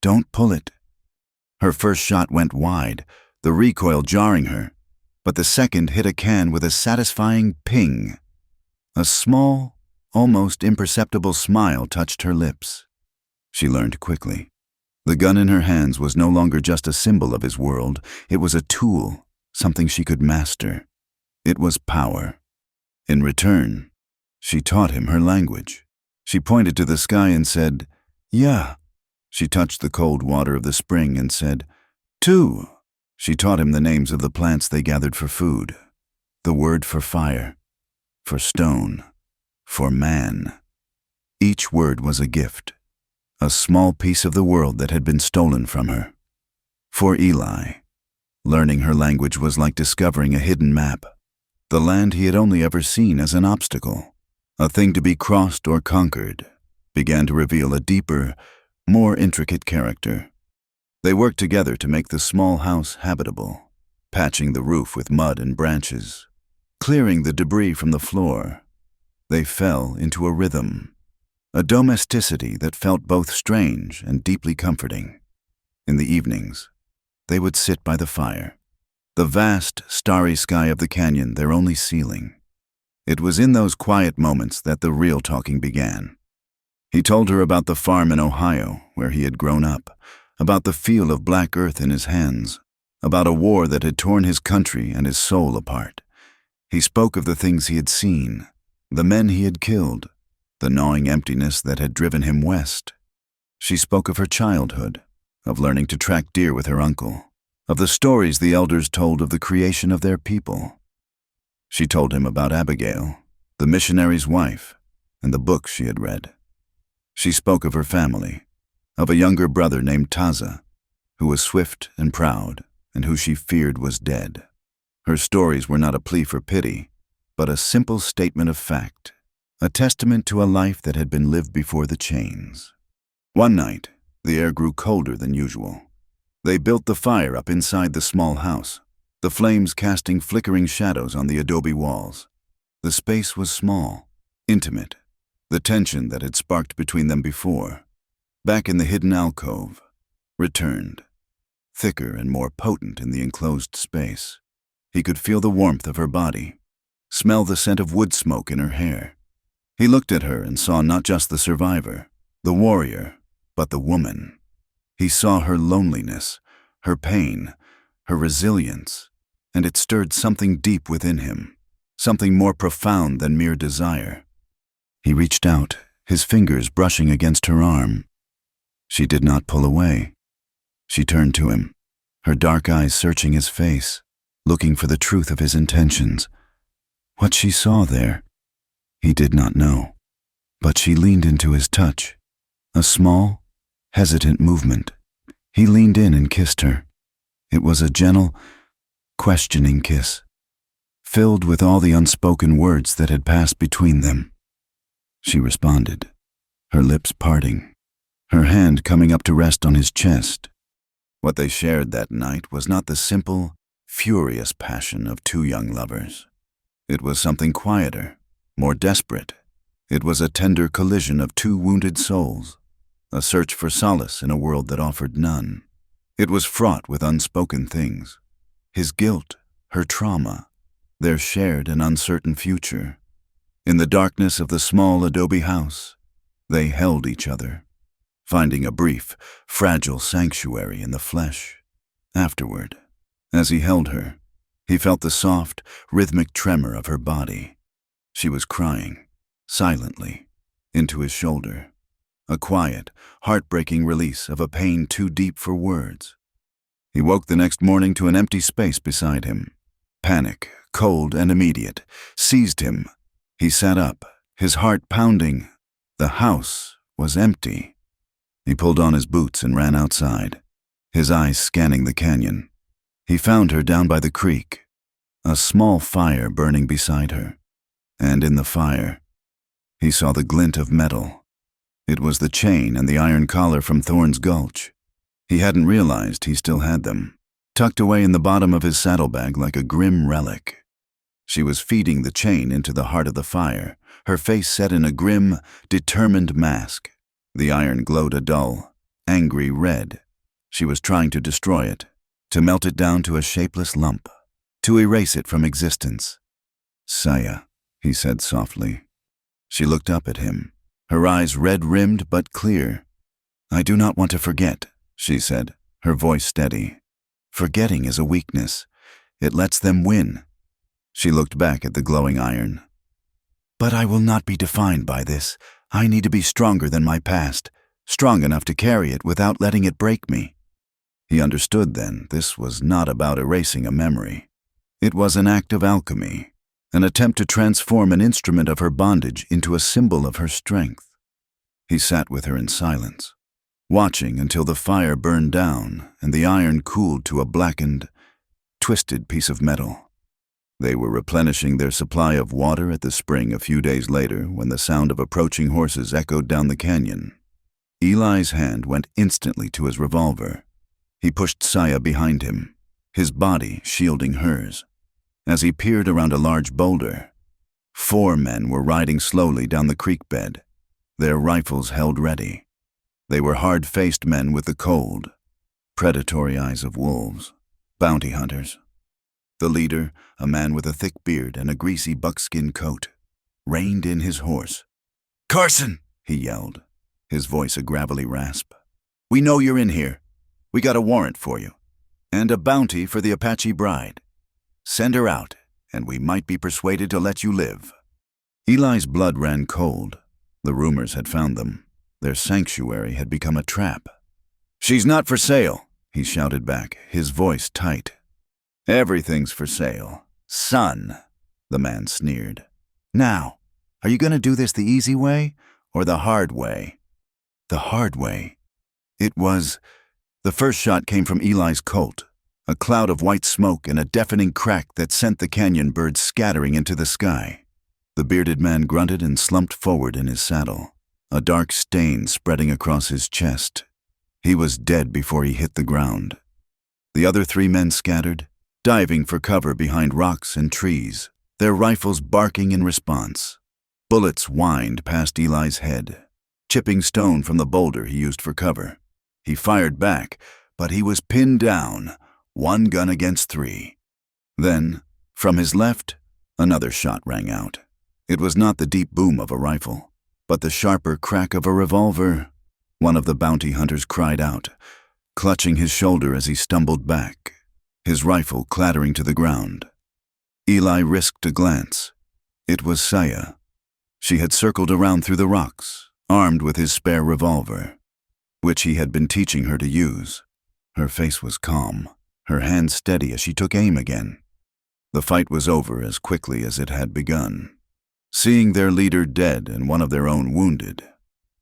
Don't pull it." Her first shot went wide, the recoil jarring her, but the second hit a can with a satisfying ping. A small, almost imperceptible smile touched her lips. She learned quickly. The gun in her hands was no longer just a symbol of his world. It was a tool, something she could master. It was power. In return, she taught him her language. She pointed to the sky and said, "Yeah." She touched the cold water of the spring and said, "Two." She taught him the names of the plants they gathered for food, the word for fire, for stone, for man. Each word was a gift, a small piece of the world that had been stolen from her. For Eli, learning her language was like discovering a hidden map. The land he had only ever seen as an obstacle, a thing to be crossed or conquered, began to reveal a deeper, more intricate character. They worked together to make the small house habitable, patching the roof with mud and branches, clearing the debris from the floor. They fell into a rhythm, a domesticity that felt both strange and deeply comforting. In the evenings, they would sit by the fire, the vast, starry sky of the canyon their only ceiling. It was in those quiet moments that the real talking began. He told her about the farm in Ohio where he had grown up, about the feel of black earth in his hands, about a war that had torn his country and his soul apart. He spoke of the things he had seen, the men he had killed, the gnawing emptiness that had driven him west. She spoke of her childhood, of learning to track deer with her uncle, of the stories the elders told of the creation of their people. She told him about Abigail, the missionary's wife, and the books she had read. She spoke of her family, of a younger brother named Taza, who was swift and proud, and who she feared was dead. Her stories were not a plea for pity, but a simple statement of fact, a testament to a life that had been lived before the chains. One night, the air grew colder than usual. They built the fire up inside the small house, the flames casting flickering shadows on the adobe walls. The space was small, intimate, the tension that had sparked between them before, back in the hidden alcove, returned, thicker and more potent in the enclosed space. He could feel the warmth of her body, smell the scent of wood smoke in her hair. He looked at her and saw not just the survivor, the warrior, but the woman. He saw her loneliness, her pain, her resilience, and it stirred something deep within him, something more profound than mere desire. He reached out, his fingers brushing against her arm. She did not pull away. She turned to him, her dark eyes searching his face, looking for the truth of his intentions. What she saw there, he did not know, but she leaned into his touch. A small, hesitant movement. He leaned in and kissed her. It was a gentle, questioning kiss, filled with all the unspoken words that had passed between them. She responded, her lips parting, her hand coming up to rest on his chest. What they shared that night was not the simple, furious passion of two young lovers. It was something quieter, more desperate. It was a tender collision of two wounded souls, a search for solace in a world that offered none. It was fraught with unspoken things, his guilt, her trauma, their shared and uncertain future. In the darkness of the small adobe house, they held each other, finding a brief, fragile sanctuary in the flesh. Afterward, as he held her, he felt the soft, rhythmic tremor of her body. She was crying, silently, into his shoulder, a quiet, heartbreaking release of a pain too deep for words. He woke the next morning to an empty space beside him. Panic, cold and immediate, seized him. He sat up, his heart pounding. The house was empty. He pulled on his boots and ran outside, his eyes scanning the canyon. He found her down by the creek, a small fire burning beside her, and in the fire, he saw the glint of metal. It was the chain and the iron collar from Thorn's Gulch. He hadn't realized he still had them, tucked away in the bottom of his saddlebag like a grim relic. She was feeding the chain into the heart of the fire, her face set in a grim, determined mask. The iron glowed a dull, angry red. She was trying to destroy it, to melt it down to a shapeless lump, to erase it from existence. "Saya," he said softly. She looked up at him, her eyes red-rimmed but clear. "I do not want to forget," she said, her voice steady. "Forgetting is a weakness. It lets them win." She looked back at the glowing iron. "But I will not be defined by this. I need to be stronger than my past, strong enough to carry it without letting it break me." He understood then this was not about erasing a memory. It was an act of alchemy, an attempt to transform an instrument of her bondage into a symbol of her strength. He sat with her in silence, watching until the fire burned down and the iron cooled to a blackened, twisted piece of metal. They were replenishing their supply of water at the spring a few days later when the sound of approaching horses echoed down the canyon. Eli's hand went instantly to his revolver. He pushed Saya behind him, his body shielding hers. As he peered around a large boulder, 4 men were riding slowly down the creek bed, their rifles held ready. They were hard-faced men with the cold, predatory eyes of wolves, bounty hunters. The leader, a man with a thick beard and a greasy buckskin coat, reined in his horse. "Carson!" he yelled, his voice a gravelly rasp. "We know you're in here. We got a warrant for you, and a bounty for the Apache bride. Send her out, and we might be persuaded to let you live." Eli's blood ran cold. The rumors had found them. Their sanctuary had become a trap. "She's not for sale," he shouted back, his voice tight. "Everything's for sale, son," the man sneered. "Now, are you going to do this the easy way or the hard way?" The hard way. It was... The first shot came from Eli's Colt, a cloud of white smoke and a deafening crack that sent the canyon birds scattering into the sky. The bearded man grunted and slumped forward in his saddle, a dark stain spreading across his chest. He was dead before he hit the ground. The other 3 men scattered, diving for cover behind rocks and trees, their rifles barking in response. Bullets whined past Eli's head, chipping stone from the boulder he used for cover. He fired back, but he was pinned down, 1 gun against 3. Then, from his left, Another shot rang out. It was not the deep boom of a rifle, but the sharper crack of a revolver. One of the bounty hunters cried out, clutching his shoulder as he stumbled back, his rifle clattering to the ground. Eli risked a glance. It was Saya. She had circled around through the rocks, armed with his spare revolver, which he had been teaching her to use. Her face was calm, her hands steady as she took aim again. The fight was over as quickly as it had begun. Seeing their leader dead and one of their own wounded,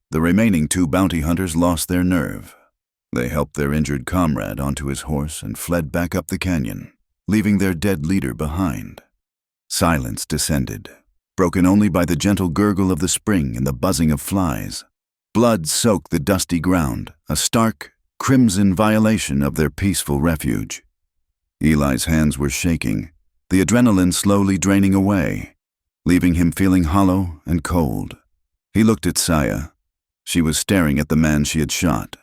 the remaining 2 bounty hunters lost their nerve. They helped their injured comrade onto his horse and fled back up the canyon, leaving their dead leader behind. Silence descended, broken only by the gentle gurgle of the spring and the buzzing of flies. Blood soaked the dusty ground, a stark, crimson violation of their peaceful refuge. Eli's hands were shaking, the adrenaline slowly draining away, leaving him feeling hollow and cold. He looked at Saya. She was staring at the man she had shot,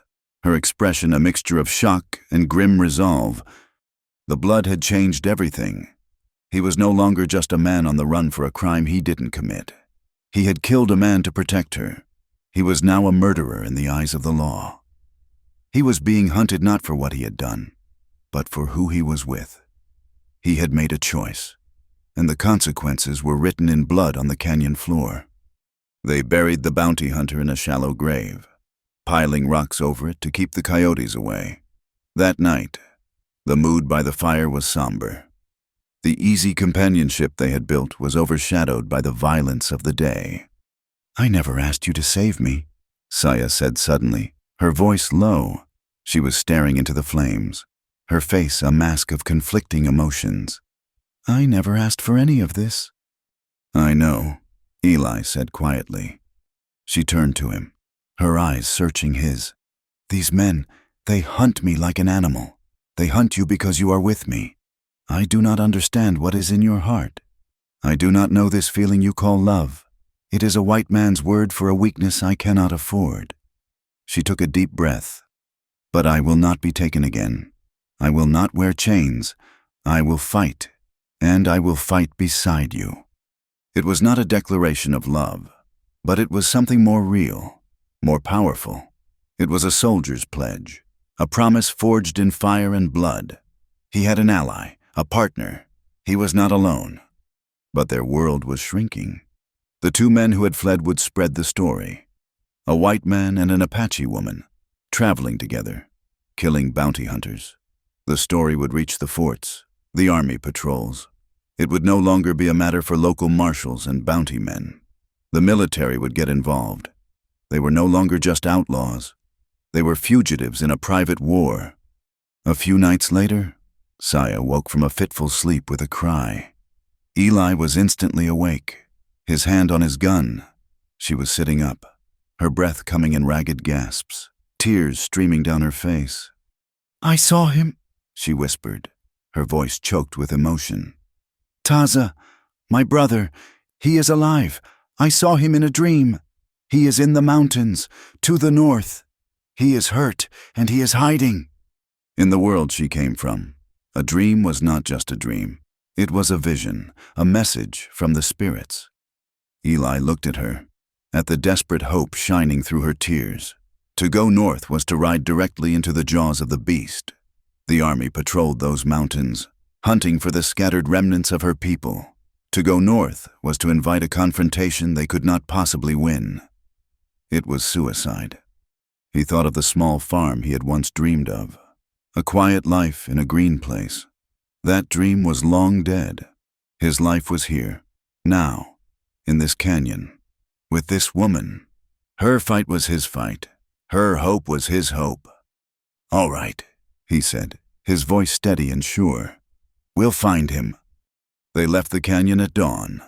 her expression a mixture of shock and grim resolve. The blood had changed everything. He was no longer just a man on the run for a crime he didn't commit. He had killed a man to protect her. He was now a murderer in the eyes of the law. He was being hunted not for what he had done, but for who he was with. He had made a choice, and the consequences were written in blood on the canyon floor. They buried the bounty hunter in a shallow grave, piling rocks over it to keep the coyotes away. That night, the mood by the fire was somber. The easy companionship they had built was overshadowed by the violence of the day. "I never asked you to save me," Saya said suddenly, her voice low. She was staring into the flames, her face a mask of conflicting emotions. "I never asked for any of this." "I know," Eli said quietly. She turned to him, her eyes searching his. "These men, they hunt me like an animal. They hunt you because you are with me. I do not understand what is in your heart. I do not know this feeling you call love. It is a white man's word for a weakness I cannot afford." She took a deep breath. "But I will not be taken again. I will not wear chains. I will fight, and I will fight beside you." It was not a declaration of love, but it was something more real, more powerful. It was a soldier's pledge, a promise forged in fire and blood. He had an ally, a partner. He was not alone. But their world was shrinking. The 2 men who had fled would spread the story. A white man and an Apache woman, traveling together, killing bounty hunters. The story would reach the forts, the army patrols. It would no longer be a matter for local marshals and bounty men. The military would get involved. They were no longer just outlaws. They were fugitives in a private war. A few nights later, Saya woke from a fitful sleep with a cry. Eli was instantly awake, his hand on his gun. She was sitting up, her breath coming in ragged gasps, tears streaming down her face. "I saw him," she whispered, her voice choked with emotion. "Taza, my brother, he is alive. I saw him in a dream. He is in the mountains, to the north. He is hurt, and he is hiding." In the world she came from, a dream was not just a dream. It was a vision, a message from the spirits. Eli looked at her, at the desperate hope shining through her tears. To go north was to ride directly into the jaws of the beast. The army patrolled those mountains, hunting for the scattered remnants of her people. To go north was to invite a confrontation they could not possibly win. It was suicide. He thought of the small farm he had once dreamed of, a quiet life in a green place. That dream was long dead. His life was here, now, in this canyon, with this woman. Her fight was his fight. Her hope was his hope. "All right," he said, his voice steady and sure. "We'll find him." They left the canyon at dawn,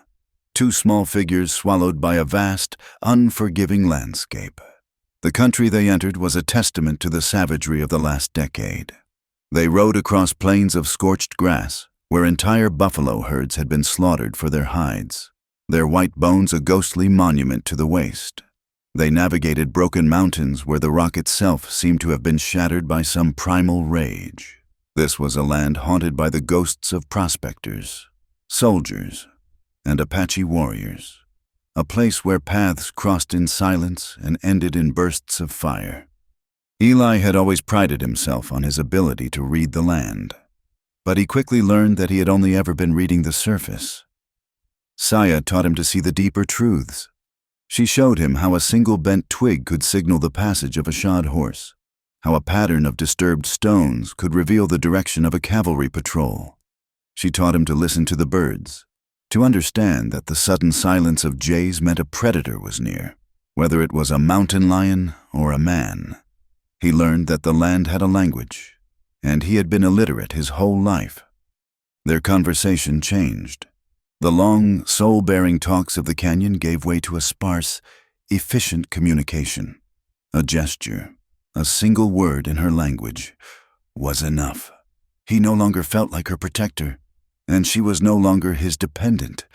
2 small figures swallowed by a vast, unforgiving landscape. The country they entered was a testament to the savagery of the last decade. They rode across plains of scorched grass, where entire buffalo herds had been slaughtered for their hides, their white bones a ghostly monument to the waste. They navigated broken mountains where the rock itself seemed to have been shattered by some primal rage. This was a land haunted by the ghosts of prospectors, soldiers, and Apache warriors. A place where paths crossed in silence and ended in bursts of fire. Eli had always prided himself on his ability to read the land, but he quickly learned that he had only ever been reading the surface. Saya taught him to see the deeper truths. She showed him how a single bent twig could signal the passage of a shod horse, how a pattern of disturbed stones could reveal the direction of a cavalry patrol. She taught him to listen to the birds, to understand that the sudden silence of jays meant a predator was near, whether it was a mountain lion or a man. He learned that the land had a language, and he had been illiterate his whole life. Their conversation changed. The long, soul-bearing talks of the canyon gave way to a sparse, efficient communication. A gesture, a single word in her language, was enough. He no longer felt like her protector, and she was no longer his dependent.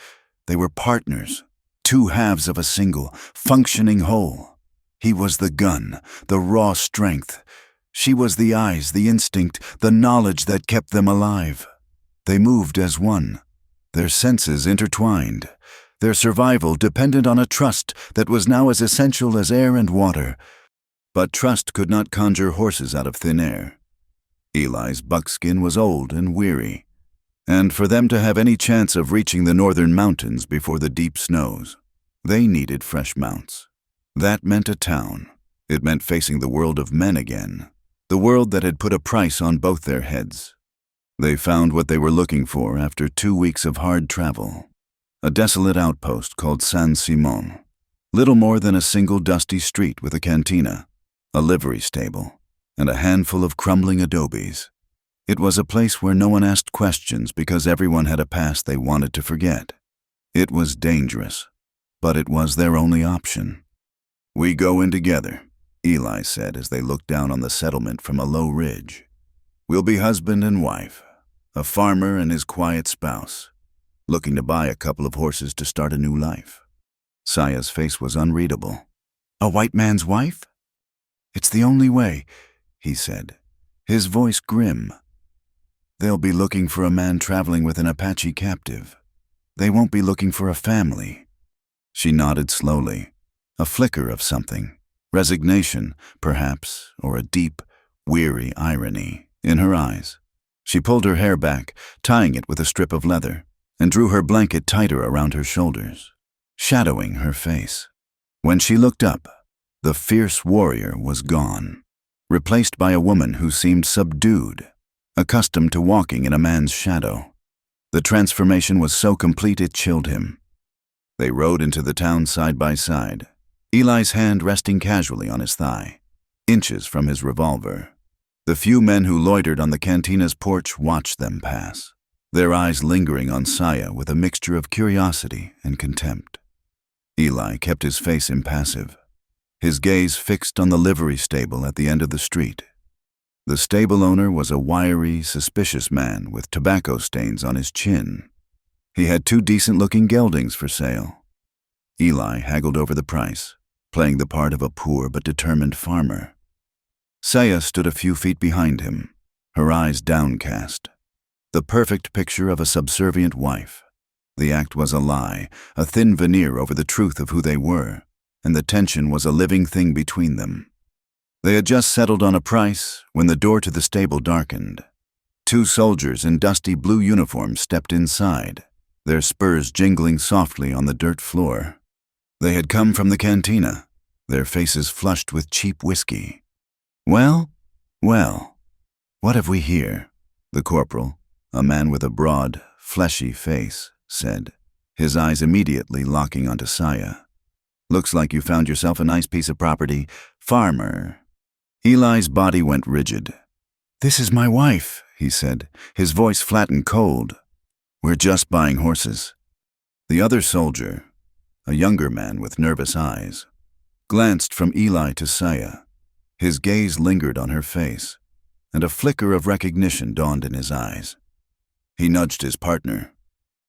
They were partners, two halves of a single, functioning whole. He was the gun, the raw strength. She was the eyes, the instinct, the knowledge that kept them alive. They moved as one, their senses intertwined, their survival dependent on a trust that was now as essential as air and water. But trust could not conjure horses out of thin air. Eli's buckskin was old and weary, and for them to have any chance of reaching the northern mountains before the deep snows, they needed fresh mounts. That meant a town. It meant facing the world of men again, the world that had put a price on both their heads. They found what they were looking for after 2 weeks of hard travel. A desolate outpost called San Simon. Little more than a single dusty street with a cantina, a livery stable, and a handful of crumbling adobes. It was a place where no one asked questions because everyone had a past they wanted to forget. It was dangerous, but it was their only option. "We go in together," Eli said as they looked down on the settlement from a low ridge. "We'll be husband and wife, a farmer and his quiet spouse, looking to buy a couple of horses to start a new life." Saya's face was unreadable. "A white man's wife?" "It's the only way," he said, his voice grim. "They'll be looking for a man traveling with an Apache captive. They won't be looking for a family." She nodded slowly, a flicker of something, resignation, perhaps, or a deep, weary irony in her eyes. She pulled her hair back, tying it with a strip of leather, and drew her blanket tighter around her shoulders, shadowing her face. When she looked up, the fierce warrior was gone, replaced by a woman who seemed subdued, accustomed to walking in a man's shadow. The transformation was so complete it chilled him. They rode into the town side by side, Eli's hand resting casually on his thigh, inches from his revolver. The few men who loitered on the cantina's porch watched them pass, their eyes lingering on Saya with a mixture of curiosity and contempt. Eli kept his face impassive, his gaze fixed on the livery stable at the end of the street. The stable owner was a wiry, suspicious man with tobacco stains on his chin. He had 2 decent-looking geldings for sale. Eli haggled over the price, playing the part of a poor but determined farmer. Saya stood a few feet behind him, her eyes downcast. The perfect picture of a subservient wife. The act was a lie, a thin veneer over the truth of who they were, and the tension was a living thing between them. They had just settled on a price when the door to the stable darkened. 2 soldiers in dusty blue uniforms stepped inside, their spurs jingling softly on the dirt floor. They had come from the cantina, their faces flushed with cheap whiskey. "Well, what have we here?" the corporal, a man with a broad, fleshy face, said, his eyes immediately locking onto Saya. "Looks like you found yourself a nice piece of property, farmer." Eli's body went rigid. "This is my wife," he said, his voice flat and cold. "We're just buying horses." The other soldier, a younger man with nervous eyes, glanced from Eli to Saya. His gaze lingered on her face, and a flicker of recognition dawned in his eyes. He nudged his partner.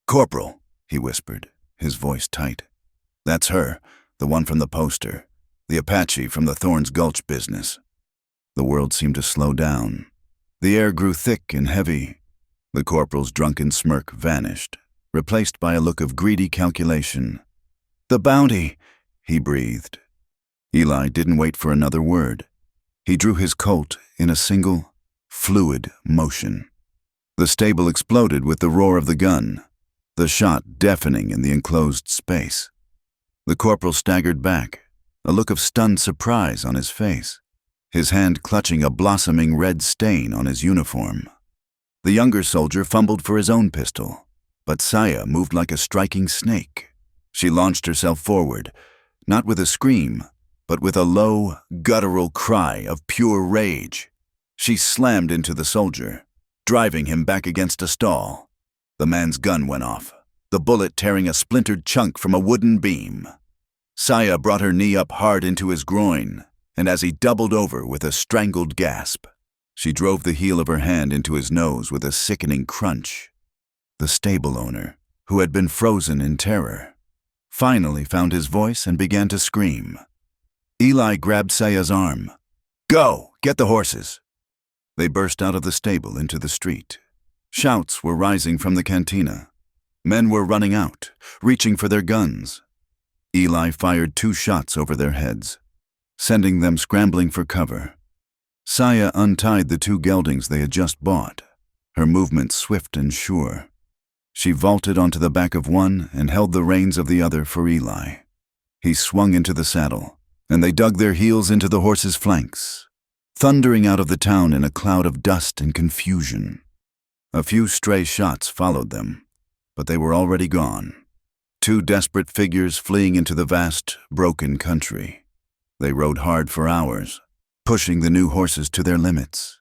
"Corporal," he whispered, his voice tight. "That's her, the one from the poster, the Apache from the Thorns Gulch business." The world seemed to slow down. The air grew thick and heavy. The corporal's drunken smirk vanished, replaced by a look of greedy calculation. "The bounty," he breathed. Eli didn't wait for another word. He drew his Colt in a single, fluid motion. The stable exploded with the roar of the gun, the shot deafening in the enclosed space. The corporal staggered back, a look of stunned surprise on his face, his hand clutching a blossoming red stain on his uniform. The younger soldier fumbled for his own pistol, but Saya moved like a striking snake. She launched herself forward, not with a scream, but with a low, guttural cry of pure rage. She slammed into the soldier, driving him back against a stall. The man's gun went off, the bullet tearing a splintered chunk from a wooden beam. Saya brought her knee up hard into his groin, and as he doubled over with a strangled gasp, she drove the heel of her hand into his nose with a sickening crunch. The stable owner, who had been frozen in terror, finally found his voice and began to scream. Eli grabbed Saya's arm. "Go! Get the horses!" They burst out of the stable into the street. Shouts were rising from the cantina. Men were running out, reaching for their guns. Eli fired 2 shots over their heads, sending them scrambling for cover. Saya untied the 2 geldings they had just bought, her movements swift and sure. She vaulted onto the back of one and held the reins of the other for Eli. He swung into the saddle, and they dug their heels into the horse's flanks, thundering out of the town in a cloud of dust and confusion. A few stray shots followed them, but they were already gone. 2 desperate figures fleeing into the vast, broken country. They rode hard for hours, pushing the new horses to their limits,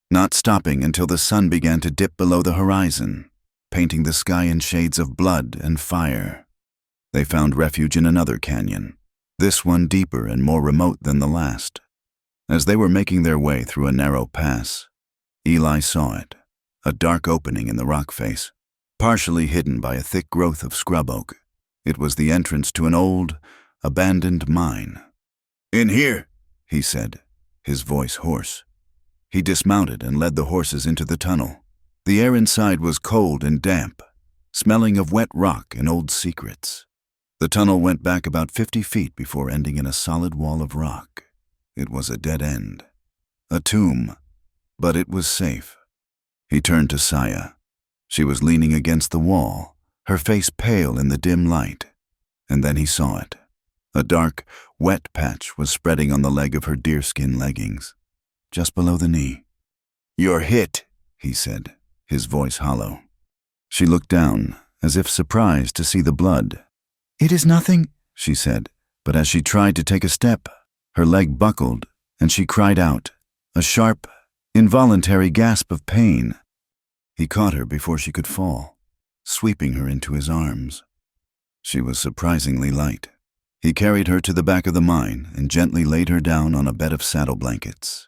not stopping until the sun began to dip below the horizon, painting the sky in shades of blood and fire. They found refuge in another canyon, this one deeper and more remote than the last. As they were making their way through a narrow pass, Eli saw it, a dark opening in the rock face, partially hidden by a thick growth of scrub oak. It was the entrance to an old, abandoned mine. "In here," he said, his voice hoarse. He dismounted and led the horses into the tunnel. The air inside was cold and damp, smelling of wet rock and old secrets. The tunnel went back about 50 feet before ending in a solid wall of rock. It was a dead end, a tomb, but it was safe. He turned to Saya. She was leaning against the wall, her face pale in the dim light, and then he saw it. A dark, wet patch was spreading on the leg of her deerskin leggings, just below the knee. "You're hit," he said, his voice hollow. She looked down, as if surprised to see the blood. "It is nothing," she said, but as she tried to take a step, her leg buckled, and she cried out, a sharp, involuntary gasp of pain. He caught her before she could fall, sweeping her into his arms. She was surprisingly light. He carried her to the back of the mine and gently laid her down on a bed of saddle blankets.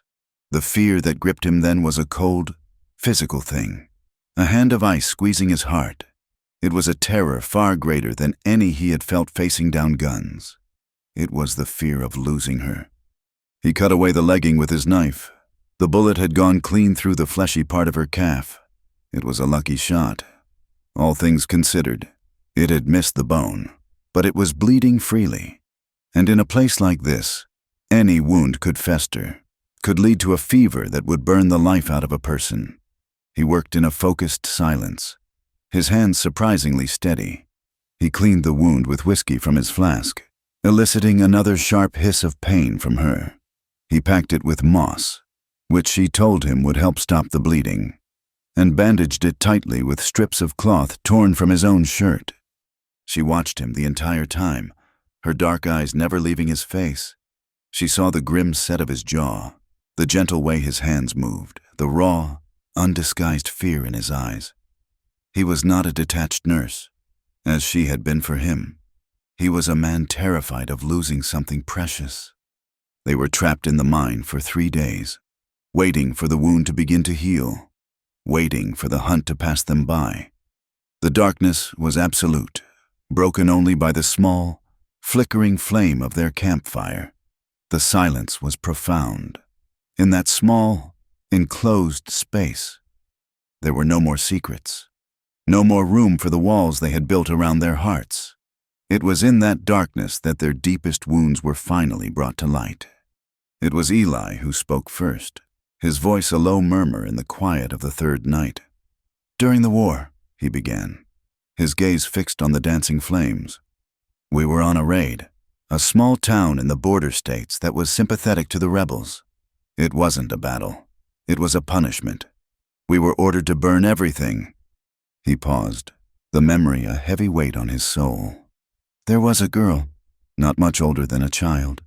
The fear that gripped him then was a cold, physical thing, a hand of ice squeezing his heart. It was a terror far greater than any he had felt facing down guns. It was the fear of losing her. He cut away the legging with his knife. The bullet had gone clean through the fleshy part of her calf. It was a lucky shot. All things considered, it had missed the bone, but it was bleeding freely. And in a place like this, any wound could fester, could lead to a fever that would burn the life out of a person. He worked in a focused silence, his hands surprisingly steady. He cleaned the wound with whiskey from his flask, eliciting another sharp hiss of pain from her. He packed it with moss, which she told him would help stop the bleeding, and bandaged it tightly with strips of cloth torn from his own shirt. She watched him the entire time, her dark eyes never leaving his face. She saw the grim set of his jaw, the gentle way his hands moved, the raw, undisguised fear in his eyes. He was not a detached nurse, as she had been for him. He was a man terrified of losing something precious. They were trapped in the mine for 3 days, waiting for the wound to begin to heal, waiting for the hunt to pass them by. The darkness was absolute, broken only by the small, flickering flame of their campfire. The silence was profound. In that small, enclosed space, there were no more secrets, No more room for the walls they had built around their hearts. It was in that darkness that their deepest wounds were finally brought to light. It was Eli who spoke first, his voice a low murmur in the quiet of the third night. "During the war," he began, his gaze fixed on the dancing flames, "we were on a raid, a small town in the border states that was sympathetic to the rebels. It wasn't a battle. It was a punishment. We were ordered to burn everything." He paused, the memory a heavy weight on his soul. "There was a girl, not much older than a child.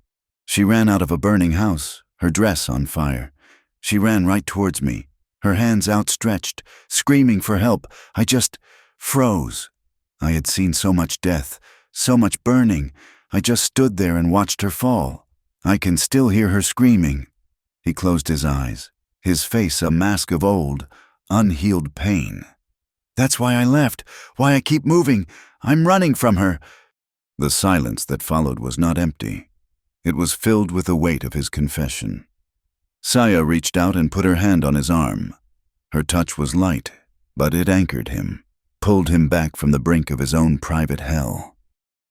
She ran out of a burning house, her dress on fire. She ran right towards me, her hands outstretched, screaming for help. I just froze. I had seen so much death, so much burning. I just stood there and watched her fall. I can still hear her screaming." He closed his eyes, his face a mask of old, unhealed pain. "That's why I left, why I keep moving. I'm running from her." The silence that followed was not empty. It was filled with the weight of his confession. Saya reached out and put her hand on his arm. Her touch was light, but it anchored him, pulled him back from the brink of his own private hell.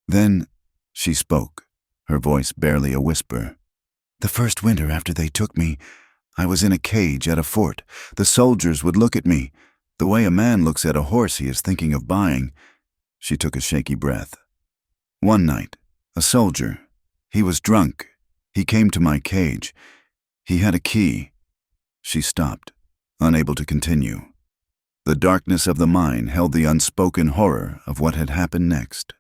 Then she spoke, her voice barely a whisper. "The first winter after they took me, I was in a cage at a fort. The soldiers would look at me, the way a man looks at a horse he is thinking of buying." She took a shaky breath. "One night, a soldier, he was drunk. He came to my cage. He had a key." She stopped, unable to continue. The darkness of the mine held the unspoken horror of what had happened next.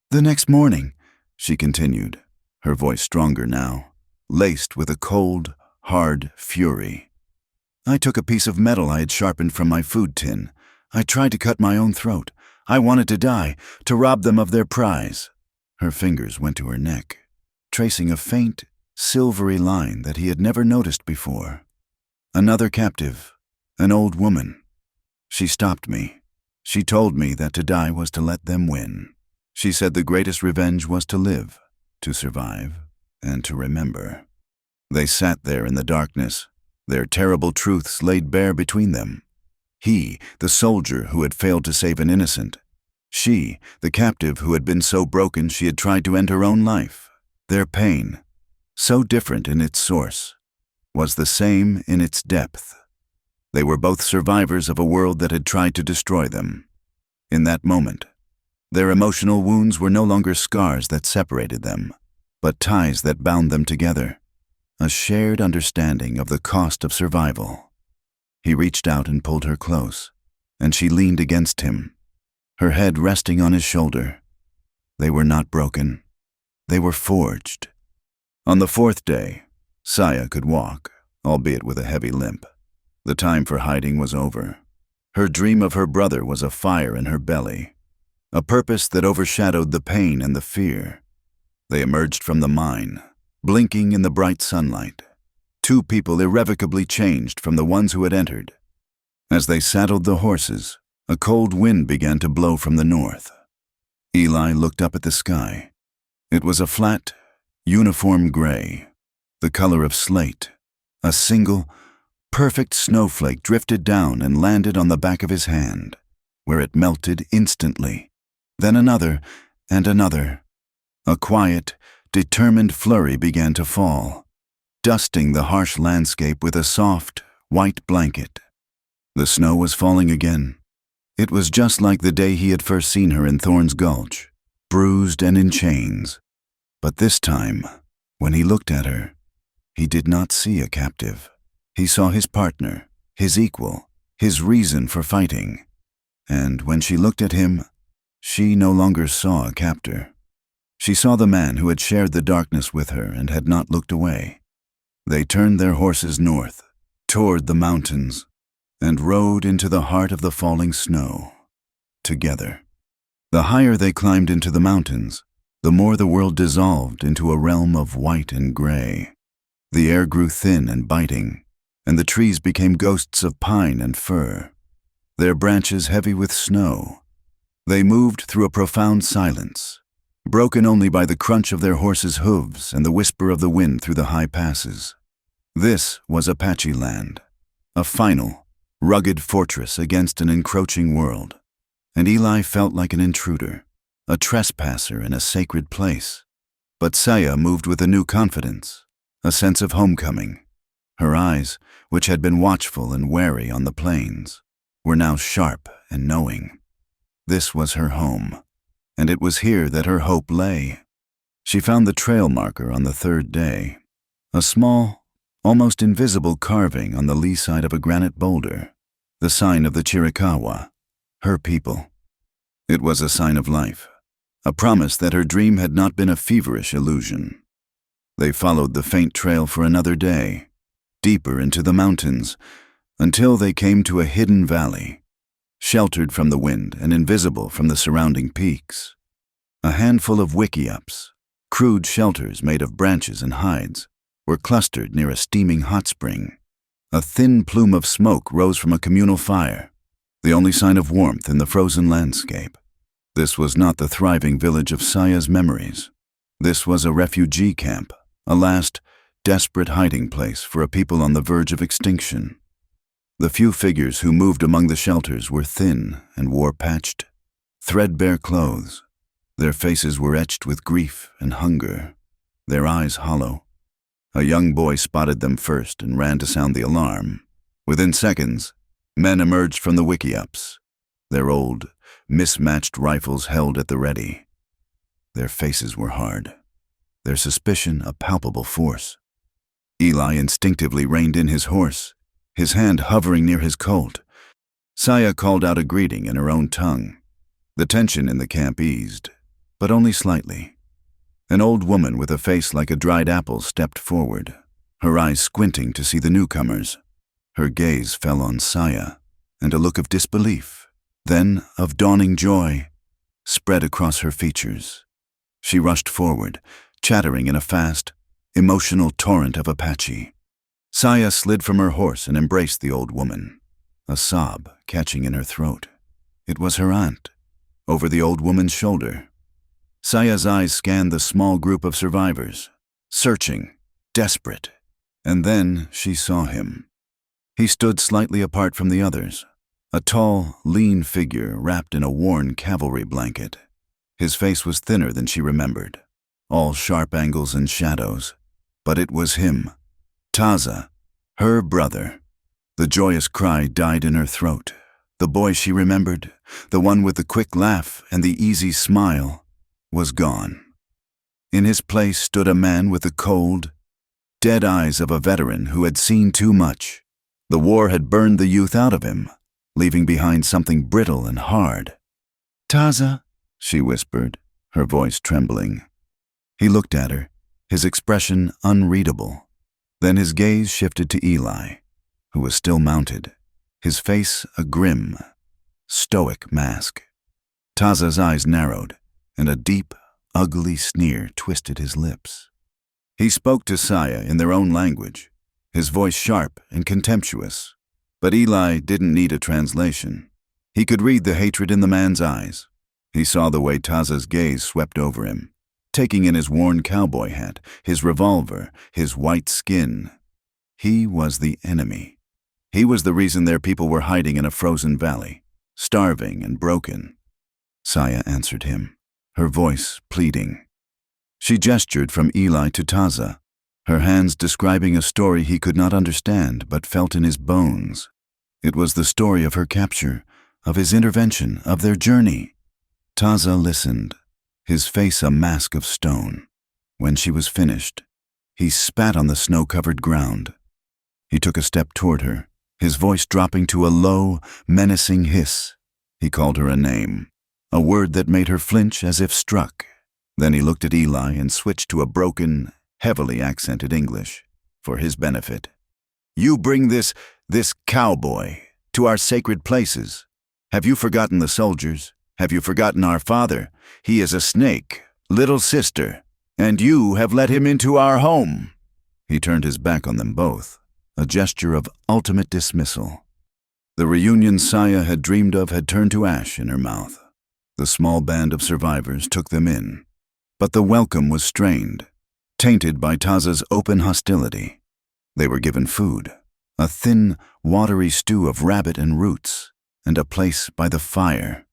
"The next morning," she continued, her voice stronger now, laced with a cold, hard fury. "I took a piece of metal I had sharpened from my food tin. I tried to cut my own throat. I wanted to die, to rob them of their prize." Her fingers went to her neck, tracing a faint, silvery line that he had never noticed before. "Another captive, an old woman. She stopped me. She told me that to die was to let them win. She said the greatest revenge was to live, to survive, and to remember." They sat there in the darkness, their terrible truths laid bare between them. He, the soldier who had failed to save an innocent. She, the captive who had been so broken she had tried to end her own life. Their pain, so different in its source, was the same in its depth. They were both survivors of a world that had tried to destroy them. In that moment, their emotional wounds were no longer scars that separated them, but ties that bound them together, a shared understanding of the cost of survival. He reached out and pulled her close, and she leaned against him, her head resting on his shoulder. They were not broken. They were forged. On the fourth day, Saya could walk, albeit with a heavy limp. The time for hiding was over. Her dream of her brother was a fire in her belly, a purpose that overshadowed the pain and the fear. They emerged from the mine, blinking in the bright sunlight. Two people irrevocably changed from the ones who had entered. As they saddled the horses, a cold wind began to blow from the north. Eli looked up at the sky. It was a flat, uniform gray, the color of slate. A single, perfect snowflake drifted down and landed on the back of his hand, where it melted instantly. Then another and another. A quiet, determined flurry began to fall, dusting the harsh landscape with a soft, white blanket. The snow was falling again. It was just like the day he had first seen her in Thorn's Gulch, bruised and in chains. But this time, when he looked at her, he did not see a captive. He saw his partner, his equal, his reason for fighting. And when she looked at him, she no longer saw a captor. She saw the man who had shared the darkness with her and had not looked away. They turned their horses north, toward the mountains, and rode into the heart of the falling snow, together. The higher they climbed into the mountains, the more the world dissolved into a realm of white and gray. The air grew thin and biting, and the trees became ghosts of pine and fir, their branches heavy with snow. They moved through a profound silence, broken only by the crunch of their horses' hooves and the whisper of the wind through the high passes. This was Apache land, a final, rugged fortress against an encroaching world. and Eli felt like an intruder, a trespasser in a sacred place. But Saya moved with a new confidence, a sense of homecoming. Her eyes, which had been watchful and wary on the plains, were now sharp and knowing. This was her home, and it was here that her hope lay. She found the trail marker on the third day, a small, almost invisible carving on the lee side of a granite boulder, the sign of the Chiricahua, her people. It was a sign of life, a promise that her dream had not been a feverish illusion. They followed the faint trail for another day, deeper into the mountains, until they came to a hidden valley, sheltered from the wind and invisible from the surrounding peaks. A handful of wickiups, crude shelters made of branches and hides, were clustered near a steaming hot spring. A thin plume of smoke rose from a communal fire, the only sign of warmth in the frozen landscape. This was not the thriving village of Saya's memories. This was a refugee camp, a last, desperate hiding place for a people on the verge of extinction. The few figures who moved among the shelters were thin and wore patched, threadbare clothes. Their faces were etched with grief and hunger, their eyes hollow. A young boy spotted them first and ran to sound the alarm. Within seconds, men emerged from the wickiups, their old, mismatched rifles held at the ready. Their faces were hard, their suspicion a palpable force. Eli instinctively reined in his horse, his hand hovering near his colt. Saya called out a greeting in her own tongue. The tension in the camp eased, but only slightly. An old woman with a face like a dried apple stepped forward, her eyes squinting to see the newcomers. Her gaze fell on Saya, and a look of disbelief, then of dawning joy, spread across her features. She rushed forward, chattering in a fast, emotional torrent of Apache. Saya slid from her horse and embraced the old woman, a sob catching in her throat. It was her aunt, over the old woman's shoulder. Saya's eyes scanned the small group of survivors, searching, desperate, and then she saw him. He stood slightly apart from the others, a tall, lean figure wrapped in a worn cavalry blanket. His face was thinner than she remembered, all sharp angles and shadows, but it was him, Taza, her brother. The joyous cry died in her throat. The boy she remembered, the one with the quick laugh and the easy smile, was gone. In his place stood a man with the cold, dead eyes of a veteran who had seen too much. The war had burned the youth out of him, leaving behind something brittle and hard. "Taza," she whispered, her voice trembling. He looked at her, his expression unreadable. Then his gaze shifted to Eli, who was still mounted, his face a grim, stoic mask. Taza's eyes narrowed, and a deep, ugly sneer twisted his lips. He spoke to Saya in their own language, his voice sharp and contemptuous. But Eli didn't need a translation. He could read the hatred in the man's eyes. He saw the way Taza's gaze swept over him, taking in his worn cowboy hat, his revolver, his white skin. He was the enemy. He was the reason their people were hiding in a frozen valley, starving and broken. Saya answered him, her voice pleading. She gestured from Eli to Taza, her hands describing a story he could not understand but felt in his bones. It was the story of her capture, of his intervention, of their journey. Taza listened, his face a mask of stone. When she was finished, he spat on the snow-covered ground. He took a step toward her, his voice dropping to a low, menacing hiss. He called her a name, a word that made her flinch as if struck. Then he looked at Eli and switched to a broken, heavily accented English, for his benefit. "You bring this cowboy to our sacred places. Have you forgotten the soldiers? Have you forgotten our father? He is a snake, little sister, and you have let him into our home." He turned his back on them both, a gesture of ultimate dismissal. The reunion Saya had dreamed of had turned to ash in her mouth. The small band of survivors took them in, but the welcome was strained, tainted by Taza's open hostility. They were given food, a thin, watery stew of rabbit and roots, and a place by the fire.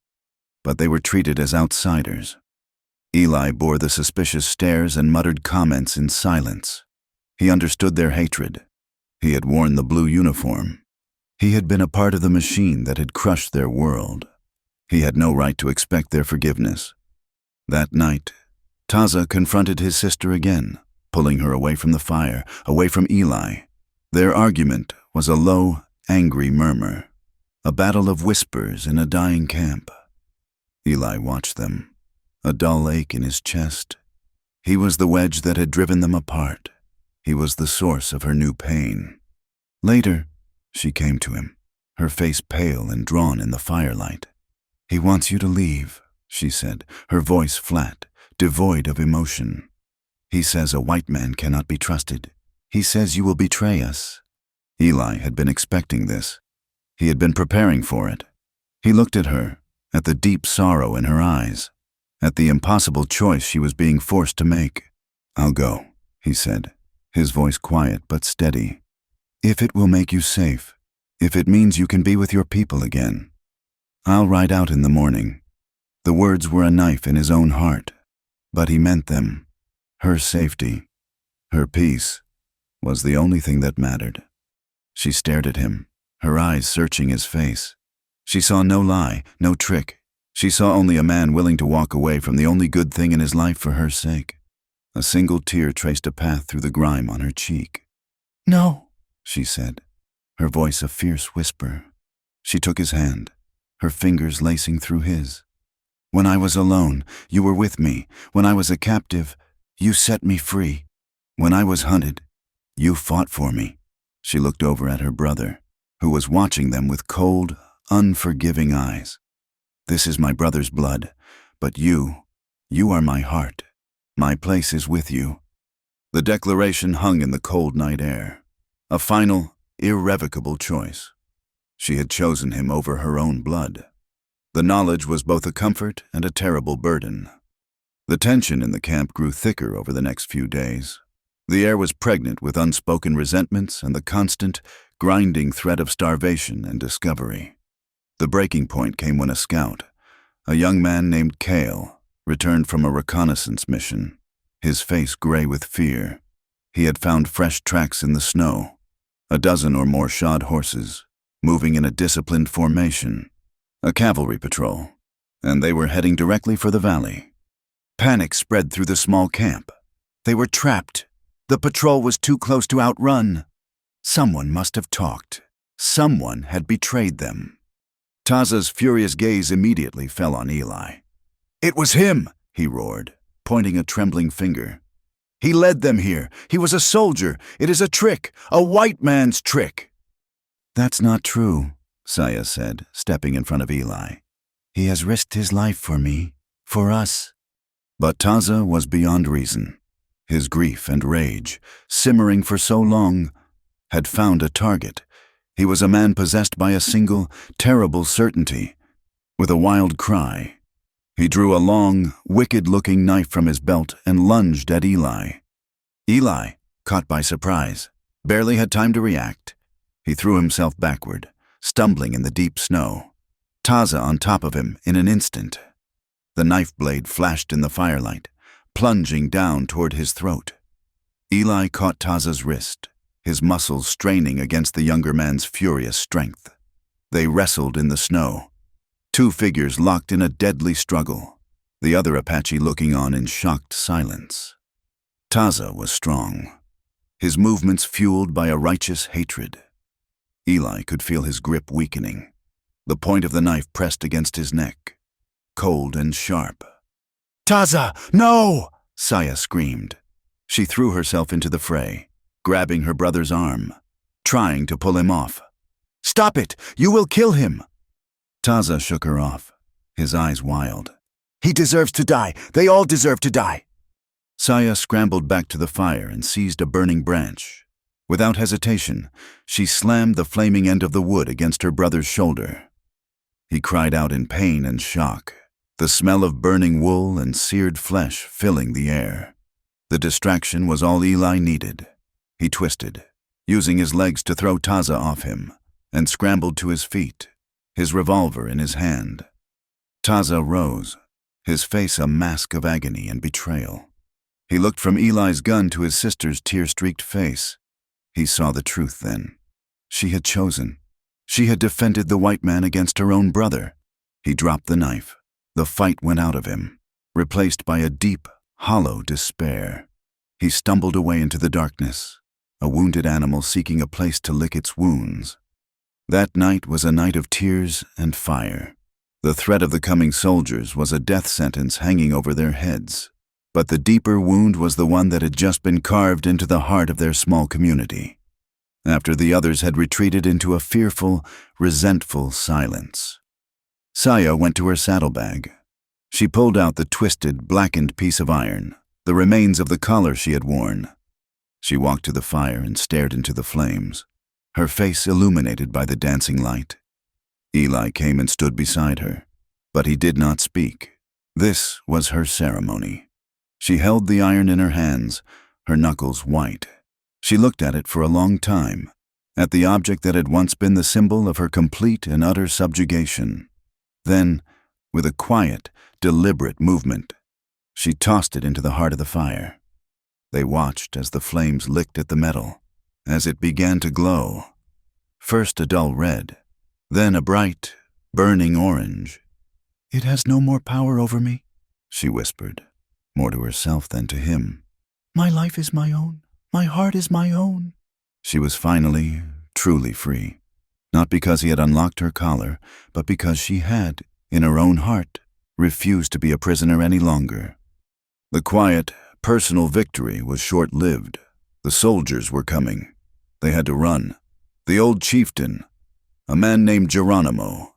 but they were treated as outsiders. Eli bore the suspicious stares and muttered comments in silence. He understood their hatred. He had worn the blue uniform. He had been a part of the machine that had crushed their world. He had no right to expect their forgiveness. That night, Taza confronted his sister again, pulling her away from the fire, away from Eli. Their argument was a low, angry murmur, a battle of whispers in a dying camp. Eli watched them, a dull ache in his chest. He was the wedge that had driven them apart. He was the source of her new pain. Later, she came to him, her face pale and drawn in the firelight. "He wants you to leave," she said, her voice flat, devoid of emotion. "He says a white man cannot be trusted. He says you will betray us." Eli had been expecting this. He had been preparing for it. He looked at her, at the deep sorrow in her eyes, at the impossible choice she was being forced to make. "I'll go," he said, his voice quiet but steady. "If it will make you safe, if it means you can be with your people again. I'll ride out in the morning." The words were a knife in his own heart, but he meant them. Her safety, her peace, was the only thing that mattered. She stared at him, her eyes searching his face. She saw no lie, no trick. She saw only a man willing to walk away from the only good thing in his life for her sake. A single tear traced a path through the grime on her cheek. "No," she said, her voice a fierce whisper. She took his hand, her fingers lacing through his. "When I was alone, you were with me. When I was a captive, you set me free. When I was hunted, you fought for me." She looked over at her brother, who was watching them with cold, unforgiving eyes. "This is my brother's blood, but you are my heart. My place is with you." The declaration hung in the cold night air, a final, irrevocable choice. She had chosen him over her own blood. The knowledge was both a comfort and a terrible burden. The tension in the camp grew thicker over the next few days. The air was pregnant with unspoken resentments and the constant, grinding threat of starvation and discovery. The breaking point came when a scout, a young man named Cale, returned from a reconnaissance mission, his face gray with fear. He had found fresh tracks in the snow, a dozen or more shod horses, moving in a disciplined formation, a cavalry patrol, and they were heading directly for the valley. Panic spread through the small camp. They were trapped. The patrol was too close to outrun. Someone must have talked. Someone had betrayed them. Taza's furious gaze immediately fell on Eli. "It was him," he roared, pointing a trembling finger. "He led them here. He was a soldier. It is a trick, a white man's trick." "That's not true," Saya said, stepping in front of Eli. "He has risked his life for me, for us." But Taza was beyond reason. His grief and rage, simmering for so long, had found a target. He was a man possessed by a single, terrible certainty. With a wild cry, he drew a long, wicked-looking knife from his belt and lunged at Eli. Eli, caught by surprise, barely had time to react. He threw himself backward, stumbling in the deep snow. Taza on top of him in an instant. The knife blade flashed in the firelight, plunging down toward his throat. Eli caught Taza's wrist, his muscles straining against the younger man's furious strength. They wrestled in the snow. Two figures locked in a deadly struggle, the other Apache looking on in shocked silence. Taza was strong, his movements fueled by a righteous hatred. Eli could feel his grip weakening, the point of the knife pressed against his neck, cold and sharp. "Taza, no!" Saya screamed. She threw herself into the fray, grabbing her brother's arm, trying to pull him off. "Stop it! You will kill him!" Taza shook her off, his eyes wild. "He deserves to die. They all deserve to die." Saya scrambled back to the fire and seized a burning branch. Without hesitation, she slammed the flaming end of the wood against her brother's shoulder. He cried out in pain and shock, the smell of burning wool and seared flesh filling the air. The distraction was all Eli needed. He twisted, using his legs to throw Taza off him, and scrambled to his feet, his revolver in his hand. Taza rose, his face a mask of agony and betrayal. He looked from Eli's gun to his sister's tear-streaked face. He saw the truth then. She had chosen. She had defended the white man against her own brother. He dropped the knife. The fight went out of him, replaced by a deep, hollow despair. He stumbled away into the darkness, a wounded animal seeking a place to lick its wounds. That night was a night of tears and fire. The threat of the coming soldiers was a death sentence hanging over their heads. But the deeper wound was the one that had just been carved into the heart of their small community. After the others had retreated into a fearful, resentful silence, Saya went to her saddlebag. She pulled out the twisted, blackened piece of iron, the remains of the collar she had worn. She walked to the fire and stared into the flames, her face illuminated by the dancing light. Eli came and stood beside her, but he did not speak. This was her ceremony. She held the iron in her hands, her knuckles white. She looked at it for a long time, at the object that had once been the symbol of her complete and utter subjugation. Then, with a quiet, deliberate movement, she tossed it into the heart of the fire. They watched as the flames licked at the metal, as it began to glow. First a dull red, then a bright, burning orange. "It has no more power over me," she whispered, more to herself than to him. "My life is my own. My heart is my own." She was finally, truly free. Not because he had unlocked her collar, but because she had, in her own heart, refused to be a prisoner any longer. The quiet, personal victory was short-lived. The soldiers were coming. They had to run. The old chieftain, a man named Geronimo,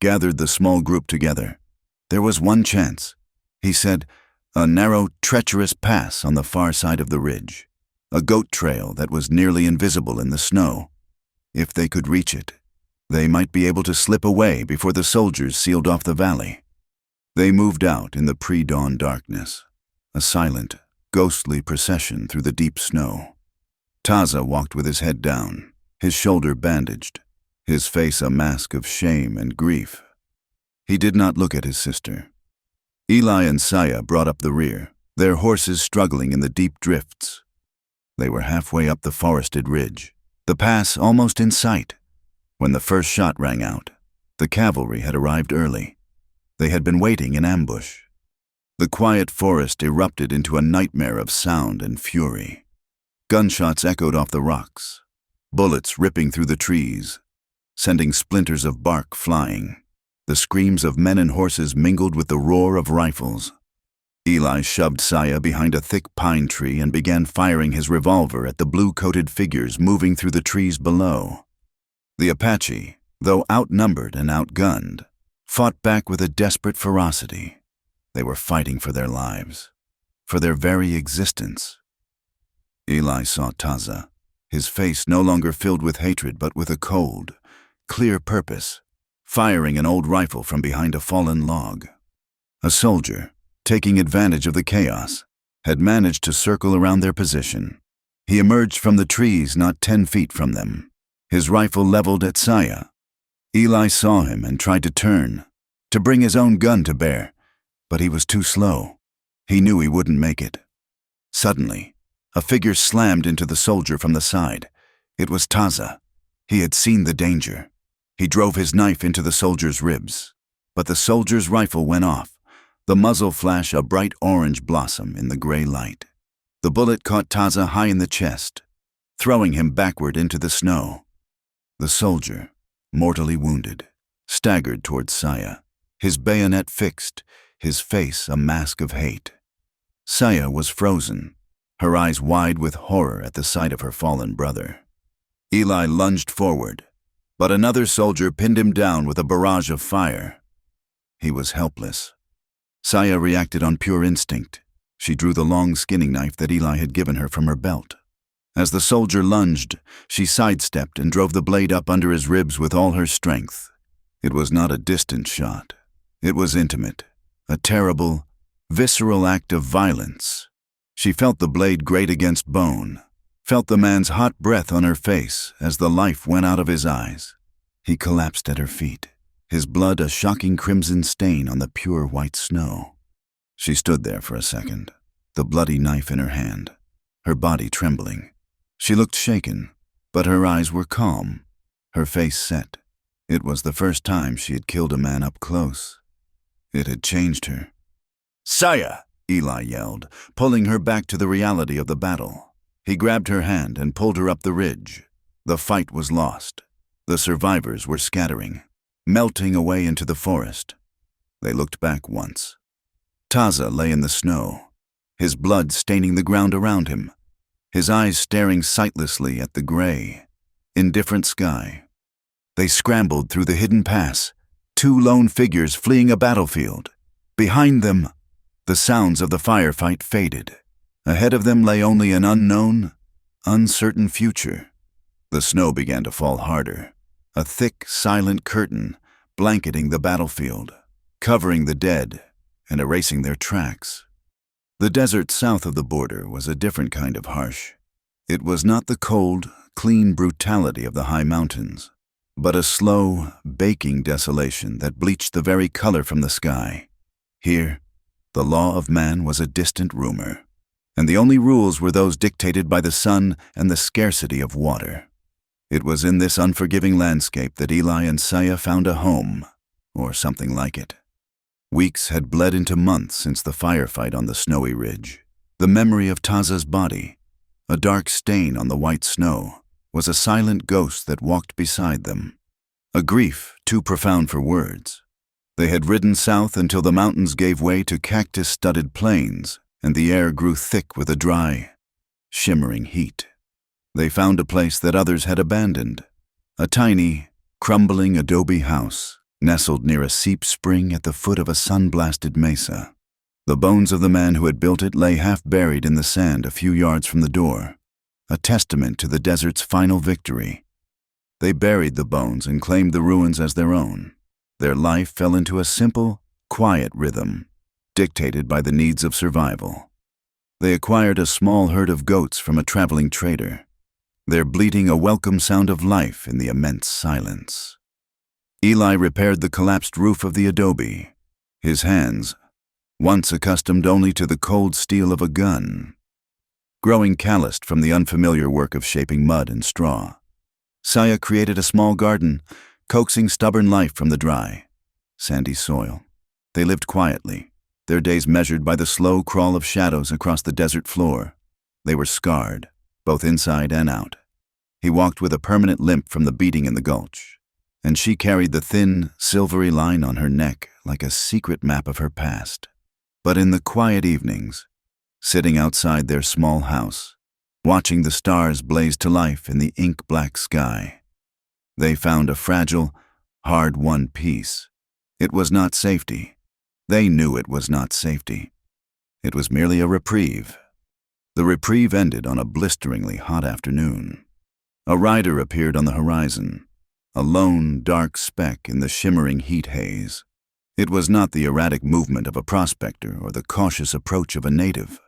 gathered the small group together. There was one chance. He said, a narrow, treacherous pass on the far side of the ridge, a goat trail that was nearly invisible in the snow. If they could reach it, they might be able to slip away before the soldiers sealed off the valley. They moved out in the pre-dawn darkness, a silent, ghostly procession through the deep snow. Taza walked with his head down, his shoulder bandaged, his face a mask of shame and grief. He did not look at his sister. Eli and Saya brought up the rear, their horses struggling in the deep drifts. They were halfway up the forested ridge, the pass almost in sight, when the first shot rang out. The cavalry had arrived early. They had been waiting in ambush. The quiet forest erupted into a nightmare of sound and fury. Gunshots echoed off the rocks, bullets ripping through the trees, sending splinters of bark flying. The screams of men and horses mingled with the roar of rifles. Eli shoved Saya behind a thick pine tree and began firing his revolver at the blue-coated figures moving through the trees below. The Apache, though outnumbered and outgunned, fought back with a desperate ferocity. They were fighting for their lives, for their very existence. Eli saw Taza, his face no longer filled with hatred but with a cold, clear purpose, firing an old rifle from behind a fallen log. A soldier, taking advantage of the chaos, had managed to circle around their position. He emerged from the trees not 10 feet from them, his rifle leveled at Saya. Eli saw him and tried to turn, to bring his own gun to bear, but he was too slow. He knew he wouldn't make it. Suddenly, a figure slammed into the soldier from the side. It was Taza. He had seen the danger. He drove his knife into the soldier's ribs, but the soldier's rifle went off, the muzzle flash a bright orange blossom in the gray light. The bullet caught Taza high in the chest, throwing him backward into the snow. The soldier, mortally wounded, staggered towards Saya, his bayonet fixed, his face a mask of hate. Saya was frozen, her eyes wide with horror at the sight of her fallen brother. Eli lunged forward, but another soldier pinned him down with a barrage of fire. He was helpless. Saya reacted on pure instinct. She drew the long skinning knife that Eli had given her from her belt. As the soldier lunged, she sidestepped and drove the blade up under his ribs with all her strength. It was not a distant shot. It was intimate, a terrible, visceral act of violence. She felt the blade grate against bone, felt the man's hot breath on her face as the life went out of his eyes. He collapsed at her feet, his blood a shocking crimson stain on the pure white snow. She stood there for a second, the bloody knife in her hand, her body trembling. She looked shaken, but her eyes were calm, her face set. It was the first time she had killed a man up close. It had changed her. "Saya!" Eli yelled, pulling her back to the reality of the battle. He grabbed her hand and pulled her up the ridge. The fight was lost. The survivors were scattering, melting away into the forest. They looked back once. Taza lay in the snow, his blood staining the ground around him, his eyes staring sightlessly at the gray, indifferent sky. They scrambled through the hidden pass, two lone figures fleeing a battlefield. Behind them, the sounds of the firefight faded. Ahead of them lay only an unknown, uncertain future. The snow began to fall harder, a thick, silent curtain blanketing the battlefield, covering the dead and erasing their tracks. The desert south of the border was a different kind of harsh. It was not the cold, clean brutality of the high mountains, but a slow, baking desolation that bleached the very color from the sky. Here, the law of man was a distant rumor, and the only rules were those dictated by the sun and the scarcity of water. It was in this unforgiving landscape that Eli and Saya found a home, or something like it. Weeks had bled into months since the firefight on the snowy ridge. The memory of Taza's body, a dark stain on the white snow, was a silent ghost that walked beside them. A grief too profound for words. They had ridden south until the mountains gave way to cactus-studded plains, and the air grew thick with a dry, shimmering heat. They found a place that others had abandoned, a tiny, crumbling adobe house nestled near a seep spring at the foot of a sun-blasted mesa. The bones of the man who had built it lay half buried in the sand a few yards from the door, a testament to the desert's final victory. They buried the bones and claimed the ruins as their own. Their life fell into a simple, quiet rhythm, dictated by the needs of survival. They acquired a small herd of goats from a traveling trader, their bleating a welcome sound of life in the immense silence. Eli repaired the collapsed roof of the adobe, his hands, once accustomed only to the cold steel of a gun, growing calloused from the unfamiliar work of shaping mud and straw. Saya created a small garden, coaxing stubborn life from the dry, sandy soil. They lived quietly, their days measured by the slow crawl of shadows across the desert floor. They were scarred, both inside and out. He walked with a permanent limp from the beating in the gulch, and she carried the thin, silvery line on her neck like a secret map of her past. But in the quiet evenings, sitting outside their small house, watching the stars blaze to life in the ink-black sky, they found a fragile, hard-won peace. It was not safety. They knew it was not safety. It was merely a reprieve. The reprieve ended on a blisteringly hot afternoon. A rider appeared on the horizon, a lone, dark speck in the shimmering heat haze. It was not the erratic movement of a prospector or the cautious approach of a native.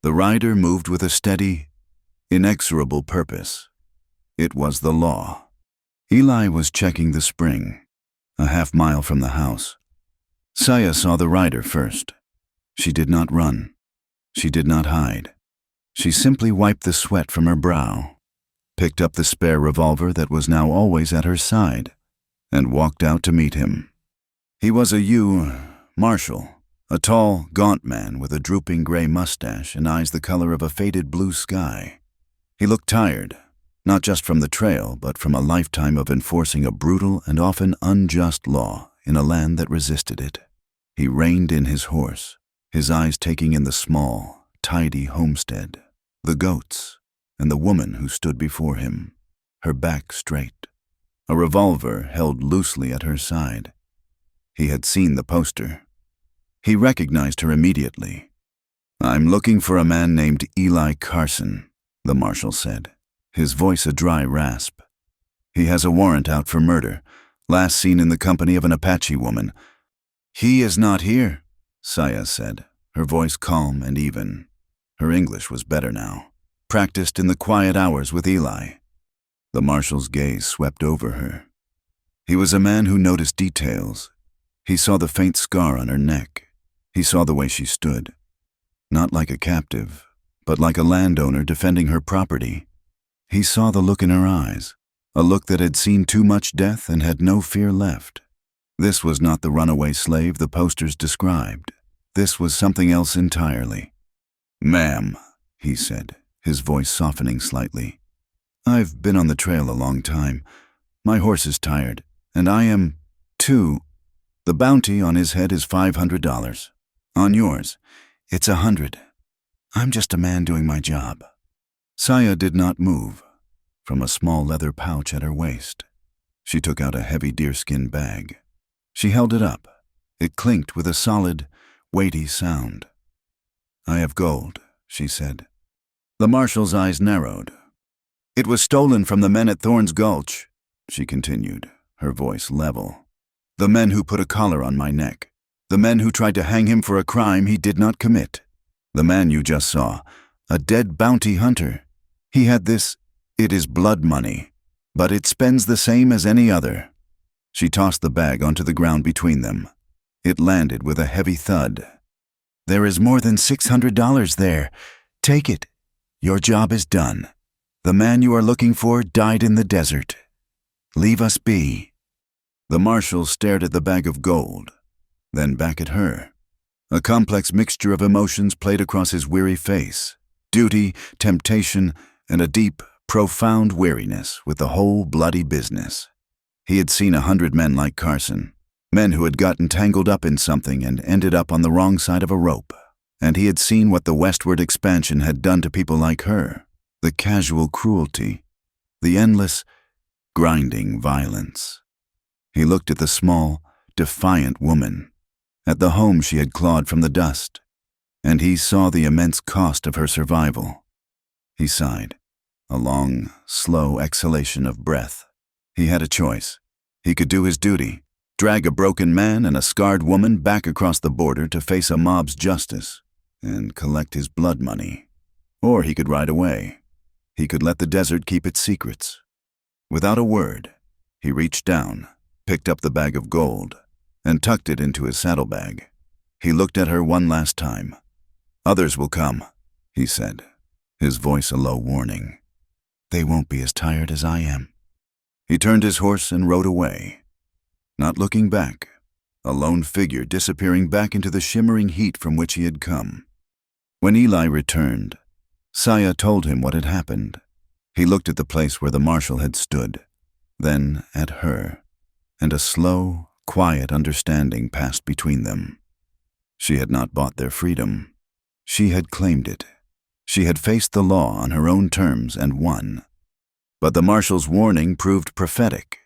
The rider moved with a steady, inexorable purpose. It was the law. Eli was checking the spring, a half-mile from the house. Saya saw the rider first. She did not run. She did not hide. She simply wiped the sweat from her brow, picked up the spare revolver that was now always at her side, and walked out to meet him. He was a marshal, a tall, gaunt man with a drooping gray mustache and eyes the color of a faded blue sky. He looked tired, not just from the trail, but from a lifetime of enforcing a brutal and often unjust law in a land that resisted it. He reined in his horse, his eyes taking in the small, tidy homestead, the goats, and the woman who stood before him, her back straight, a revolver held loosely at her side. He had seen the poster. He recognized her immediately. "I'm looking for a man named Eli Carson," the marshal said, his voice a dry rasp. "He has a warrant out for murder, last seen in the company of an Apache woman." "He is not here," Saya said, her voice calm and even. Her English was better now, practiced in the quiet hours with Eli. The marshal's gaze swept over her. He was a man who noticed details. He saw the faint scar on her neck. He saw the way she stood. Not like a captive, but like a landowner defending her property. He saw the look in her eyes, a look that had seen too much death and had no fear left. This was not the runaway slave the posters described. This was something else entirely. "Ma'am," he said, his voice softening slightly. "I've been on the trail a long time. My horse is tired, and I am, too. The bounty on his head is $500. On yours, it's $100. I'm just a man doing my job." Saya did not move. From a small leather pouch at her waist, she took out a heavy deerskin bag. She held it up. It clinked with a solid, weighty sound. "I have gold," she said. The marshal's eyes narrowed. "It was stolen from the men at Thorn's Gulch," she continued, her voice level. "The men who put a collar on my neck. The men who tried to hang him for a crime he did not commit. The man you just saw, a dead bounty hunter. He had this, it is blood money, but it spends the same as any other." She tossed the bag onto the ground between them. It landed with a heavy thud. "There is more than $600 there. Take it. Your job is done. The man you are looking for died in the desert. Leave us be." The marshal stared at the bag of gold, then back at her. A complex mixture of emotions played across his weary face: duty, temptation, and a deep, profound weariness with the whole bloody business. He had seen 100 men like Carson, men who had gotten tangled up in something and ended up on the wrong side of a rope. And he had seen what the westward expansion had done to people like her, the casual cruelty, the endless, grinding violence. He looked at the small, defiant woman, at the home she had clawed from the dust, and he saw the immense cost of her survival. He sighed, a long, slow exhalation of breath. He had a choice. He could do his duty, drag a broken man and a scarred woman back across the border to face a mob's justice and collect his blood money. Or he could ride away. He could let the desert keep its secrets. Without a word, he reached down, picked up the bag of gold, and tucked it into his saddlebag. He looked at her one last time. "Others will come," he said, his voice a low warning. "They won't be as tired as I am." He turned his horse and rode away, not looking back, a lone figure disappearing back into the shimmering heat from which he had come. When Eli returned, Saya told him what had happened. He looked at the place where the marshal had stood, then at her, and a slow, quiet understanding passed between them. She had not bought their freedom. She had claimed it. She had faced the law on her own terms and won. But the marshal's warning proved prophetic.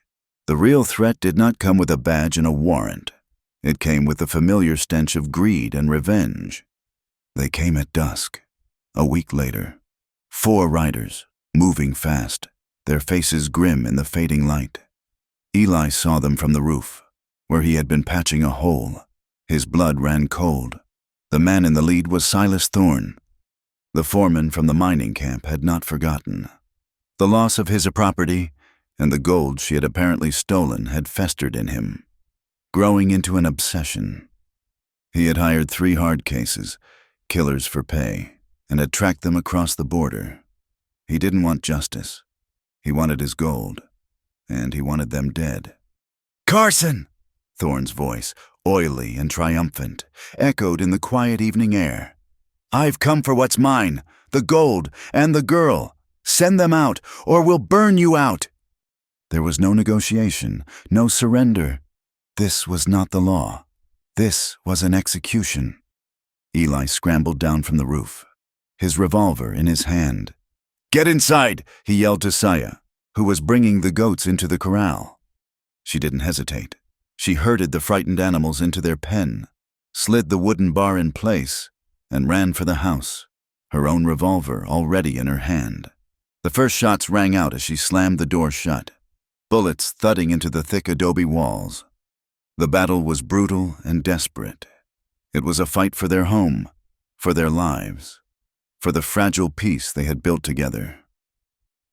The real threat did not come with a badge and a warrant. It came with the familiar stench of greed and revenge. They came at dusk, a week later. 4 riders, moving fast, their faces grim in the fading light. Eli saw them from the roof, where he had been patching a hole. His blood ran cold. The man in the lead was Silas Thorne. The foreman from the mining camp had not forgotten. The loss of his property and the gold she had apparently stolen had festered in him, growing into an obsession. He had hired 3 hard cases, killers for pay, and had tracked them across the border. He didn't want justice. He wanted his gold, and he wanted them dead. "Carson!" Thorne's voice, oily and triumphant, echoed in the quiet evening air. "I've come for what's mine, the gold and the girl. Send them out, or we'll burn you out." There was no negotiation, no surrender. This was not the law. This was an execution. Eli scrambled down from the roof, his revolver in his hand. "Get inside," he yelled to Saya, who was bringing the goats into the corral. She didn't hesitate. She herded the frightened animals into their pen, slid the wooden bar in place, and ran for the house, her own revolver already in her hand. The first shots rang out as she slammed the door shut, bullets thudding into the thick adobe walls. The battle was brutal and desperate. It was a fight for their home, for their lives, for the fragile peace they had built together.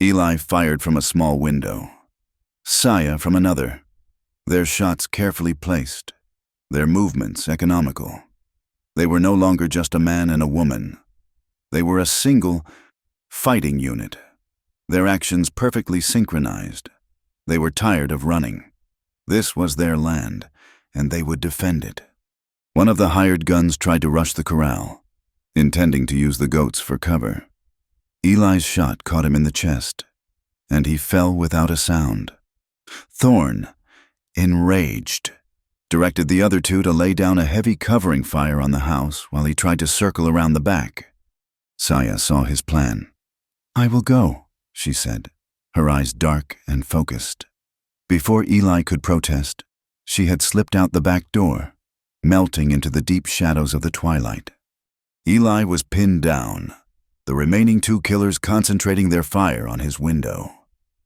Eli fired from a small window, Saya from another. their shots carefully placed, their movements economical. They were no longer just a man and a woman. They were a single fighting unit, their actions perfectly synchronized. They were tired of running. This was their land, and they would defend it. One of the hired guns tried to rush the corral, intending to use the goats for cover. Eli's shot caught him in the chest, and he fell without a sound. Thorn, enraged, directed the other two to lay down a heavy covering fire on the house while he tried to circle around the back. Saya saw his plan. "I will go," she said, her eyes dark and focused. Before Eli could protest, she had slipped out the back door, melting into the deep shadows of the twilight. Eli was pinned down, the remaining two killers concentrating their fire on his window.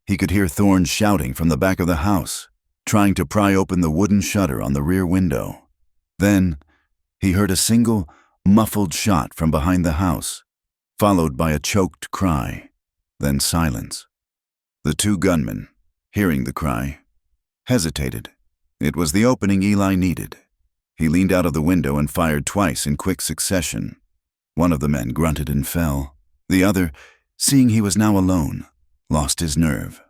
He could hear Thorn shouting from the back of the house, trying to pry open the wooden shutter on the rear window. Then, he heard a single, muffled shot from behind the house, followed by a choked cry, then silence. The two gunmen, hearing the cry, hesitated. It was the opening Eli needed. He leaned out of the window and fired twice in quick succession. One of the men grunted and fell. The other, seeing he was now alone, lost his nerve.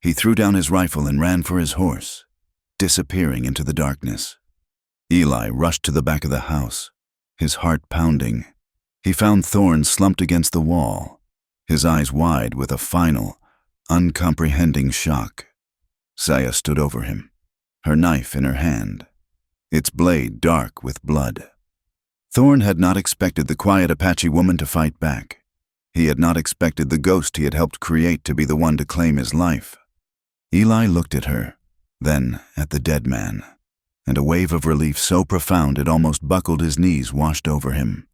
He threw down his rifle and ran for his horse, disappearing into the darkness. Eli rushed to the back of the house, his heart pounding. He found Thorn slumped against the wall, his eyes wide with a final, uncomprehending shock. Saya stood over him, her knife in her hand, its blade dark with blood. Thorn had not expected the quiet Apache woman to fight back. He had not expected the ghost he had helped create to be the one to claim his life. Eli looked at her, then at the dead man, and a wave of relief so profound it almost buckled his knees washed over him.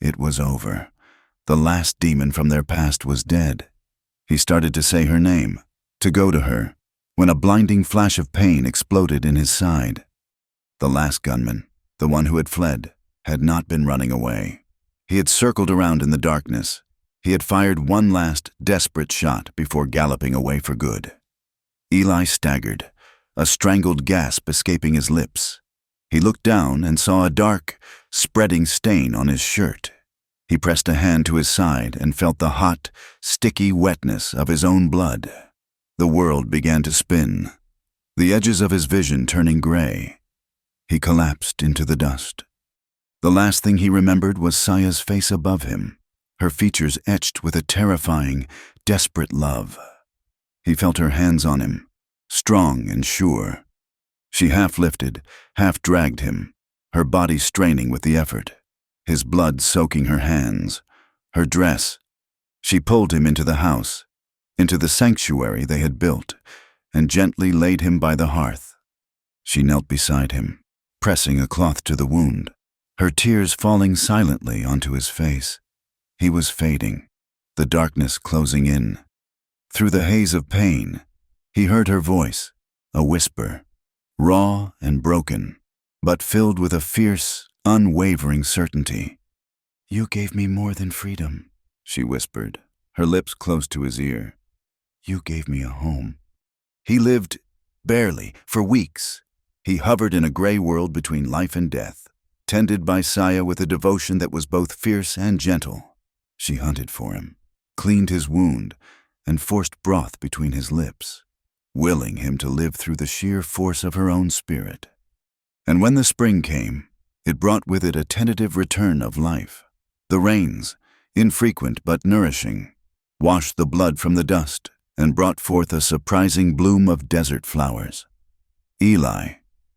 It was over. The last demon from their past was dead. He started to say her name, to go to her, when a blinding flash of pain exploded in his side. The last gunman, the one who had fled, had not been running away. He had circled around in the darkness. He had fired one last, desperate shot before galloping away for good. Eli staggered, a strangled gasp escaping his lips. He looked down and saw a dark, spreading stain on his shirt. He pressed a hand to his side and felt the hot, sticky wetness of his own blood. The world began to spin, the edges of his vision turning gray. He collapsed into the dust. The last thing he remembered was Saya's face above him, her features etched with a terrifying, desperate love. He felt her hands on him, strong and sure. She half lifted, half dragged him, her body straining with the effort, his blood soaking her hands, her dress. She pulled him into the house, into the sanctuary they had built, and gently laid him by the hearth. She knelt beside him, pressing a cloth to the wound, her tears falling silently onto his face. He was fading, the darkness closing in. Through the haze of pain, he heard her voice, a whisper, raw and broken, but filled with a fierce, unwavering certainty. "You gave me more than freedom," she whispered, her lips close to his ear. "You gave me a home." He lived, barely, for weeks. He hovered in a gray world between life and death, tended by Saya with a devotion that was both fierce and gentle. She hunted for him, cleaned his wound, and forced broth between his lips, willing him to live through the sheer force of her own spirit. And when the spring came, it brought with it a tentative return of life. The rains, infrequent but nourishing, washed the blood from the dust and brought forth a surprising bloom of desert flowers. Eli,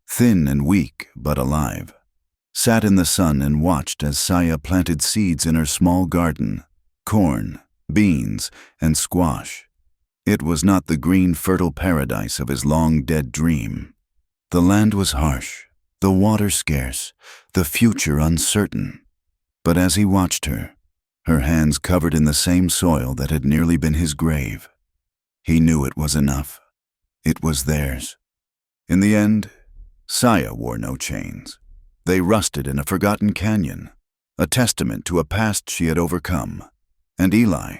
thin and weak but alive, sat in the sun and watched as Saya planted seeds in her small garden, corn, beans, and squash. It was not the green, fertile paradise of his long-dead dream. The land was harsh, the water scarce, the future uncertain. But as he watched her, her hands covered in the same soil that had nearly been his grave, he knew it was enough. It was theirs. In the end, Saya wore no chains. They rusted in a forgotten canyon, a testament to a past she had overcome. And Eli,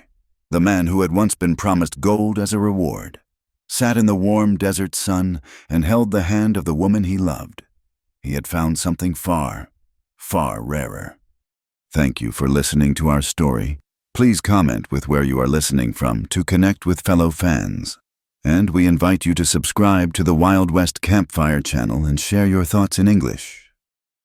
the man who had once been promised gold as a reward, sat in the warm desert sun, and held the hand of the woman he loved. He had found something far, far rarer. Thank you for listening to our story. Please comment with where you are listening from to connect with fellow fans. And we invite you to subscribe to the Wild West Campfire channel and share your thoughts in English.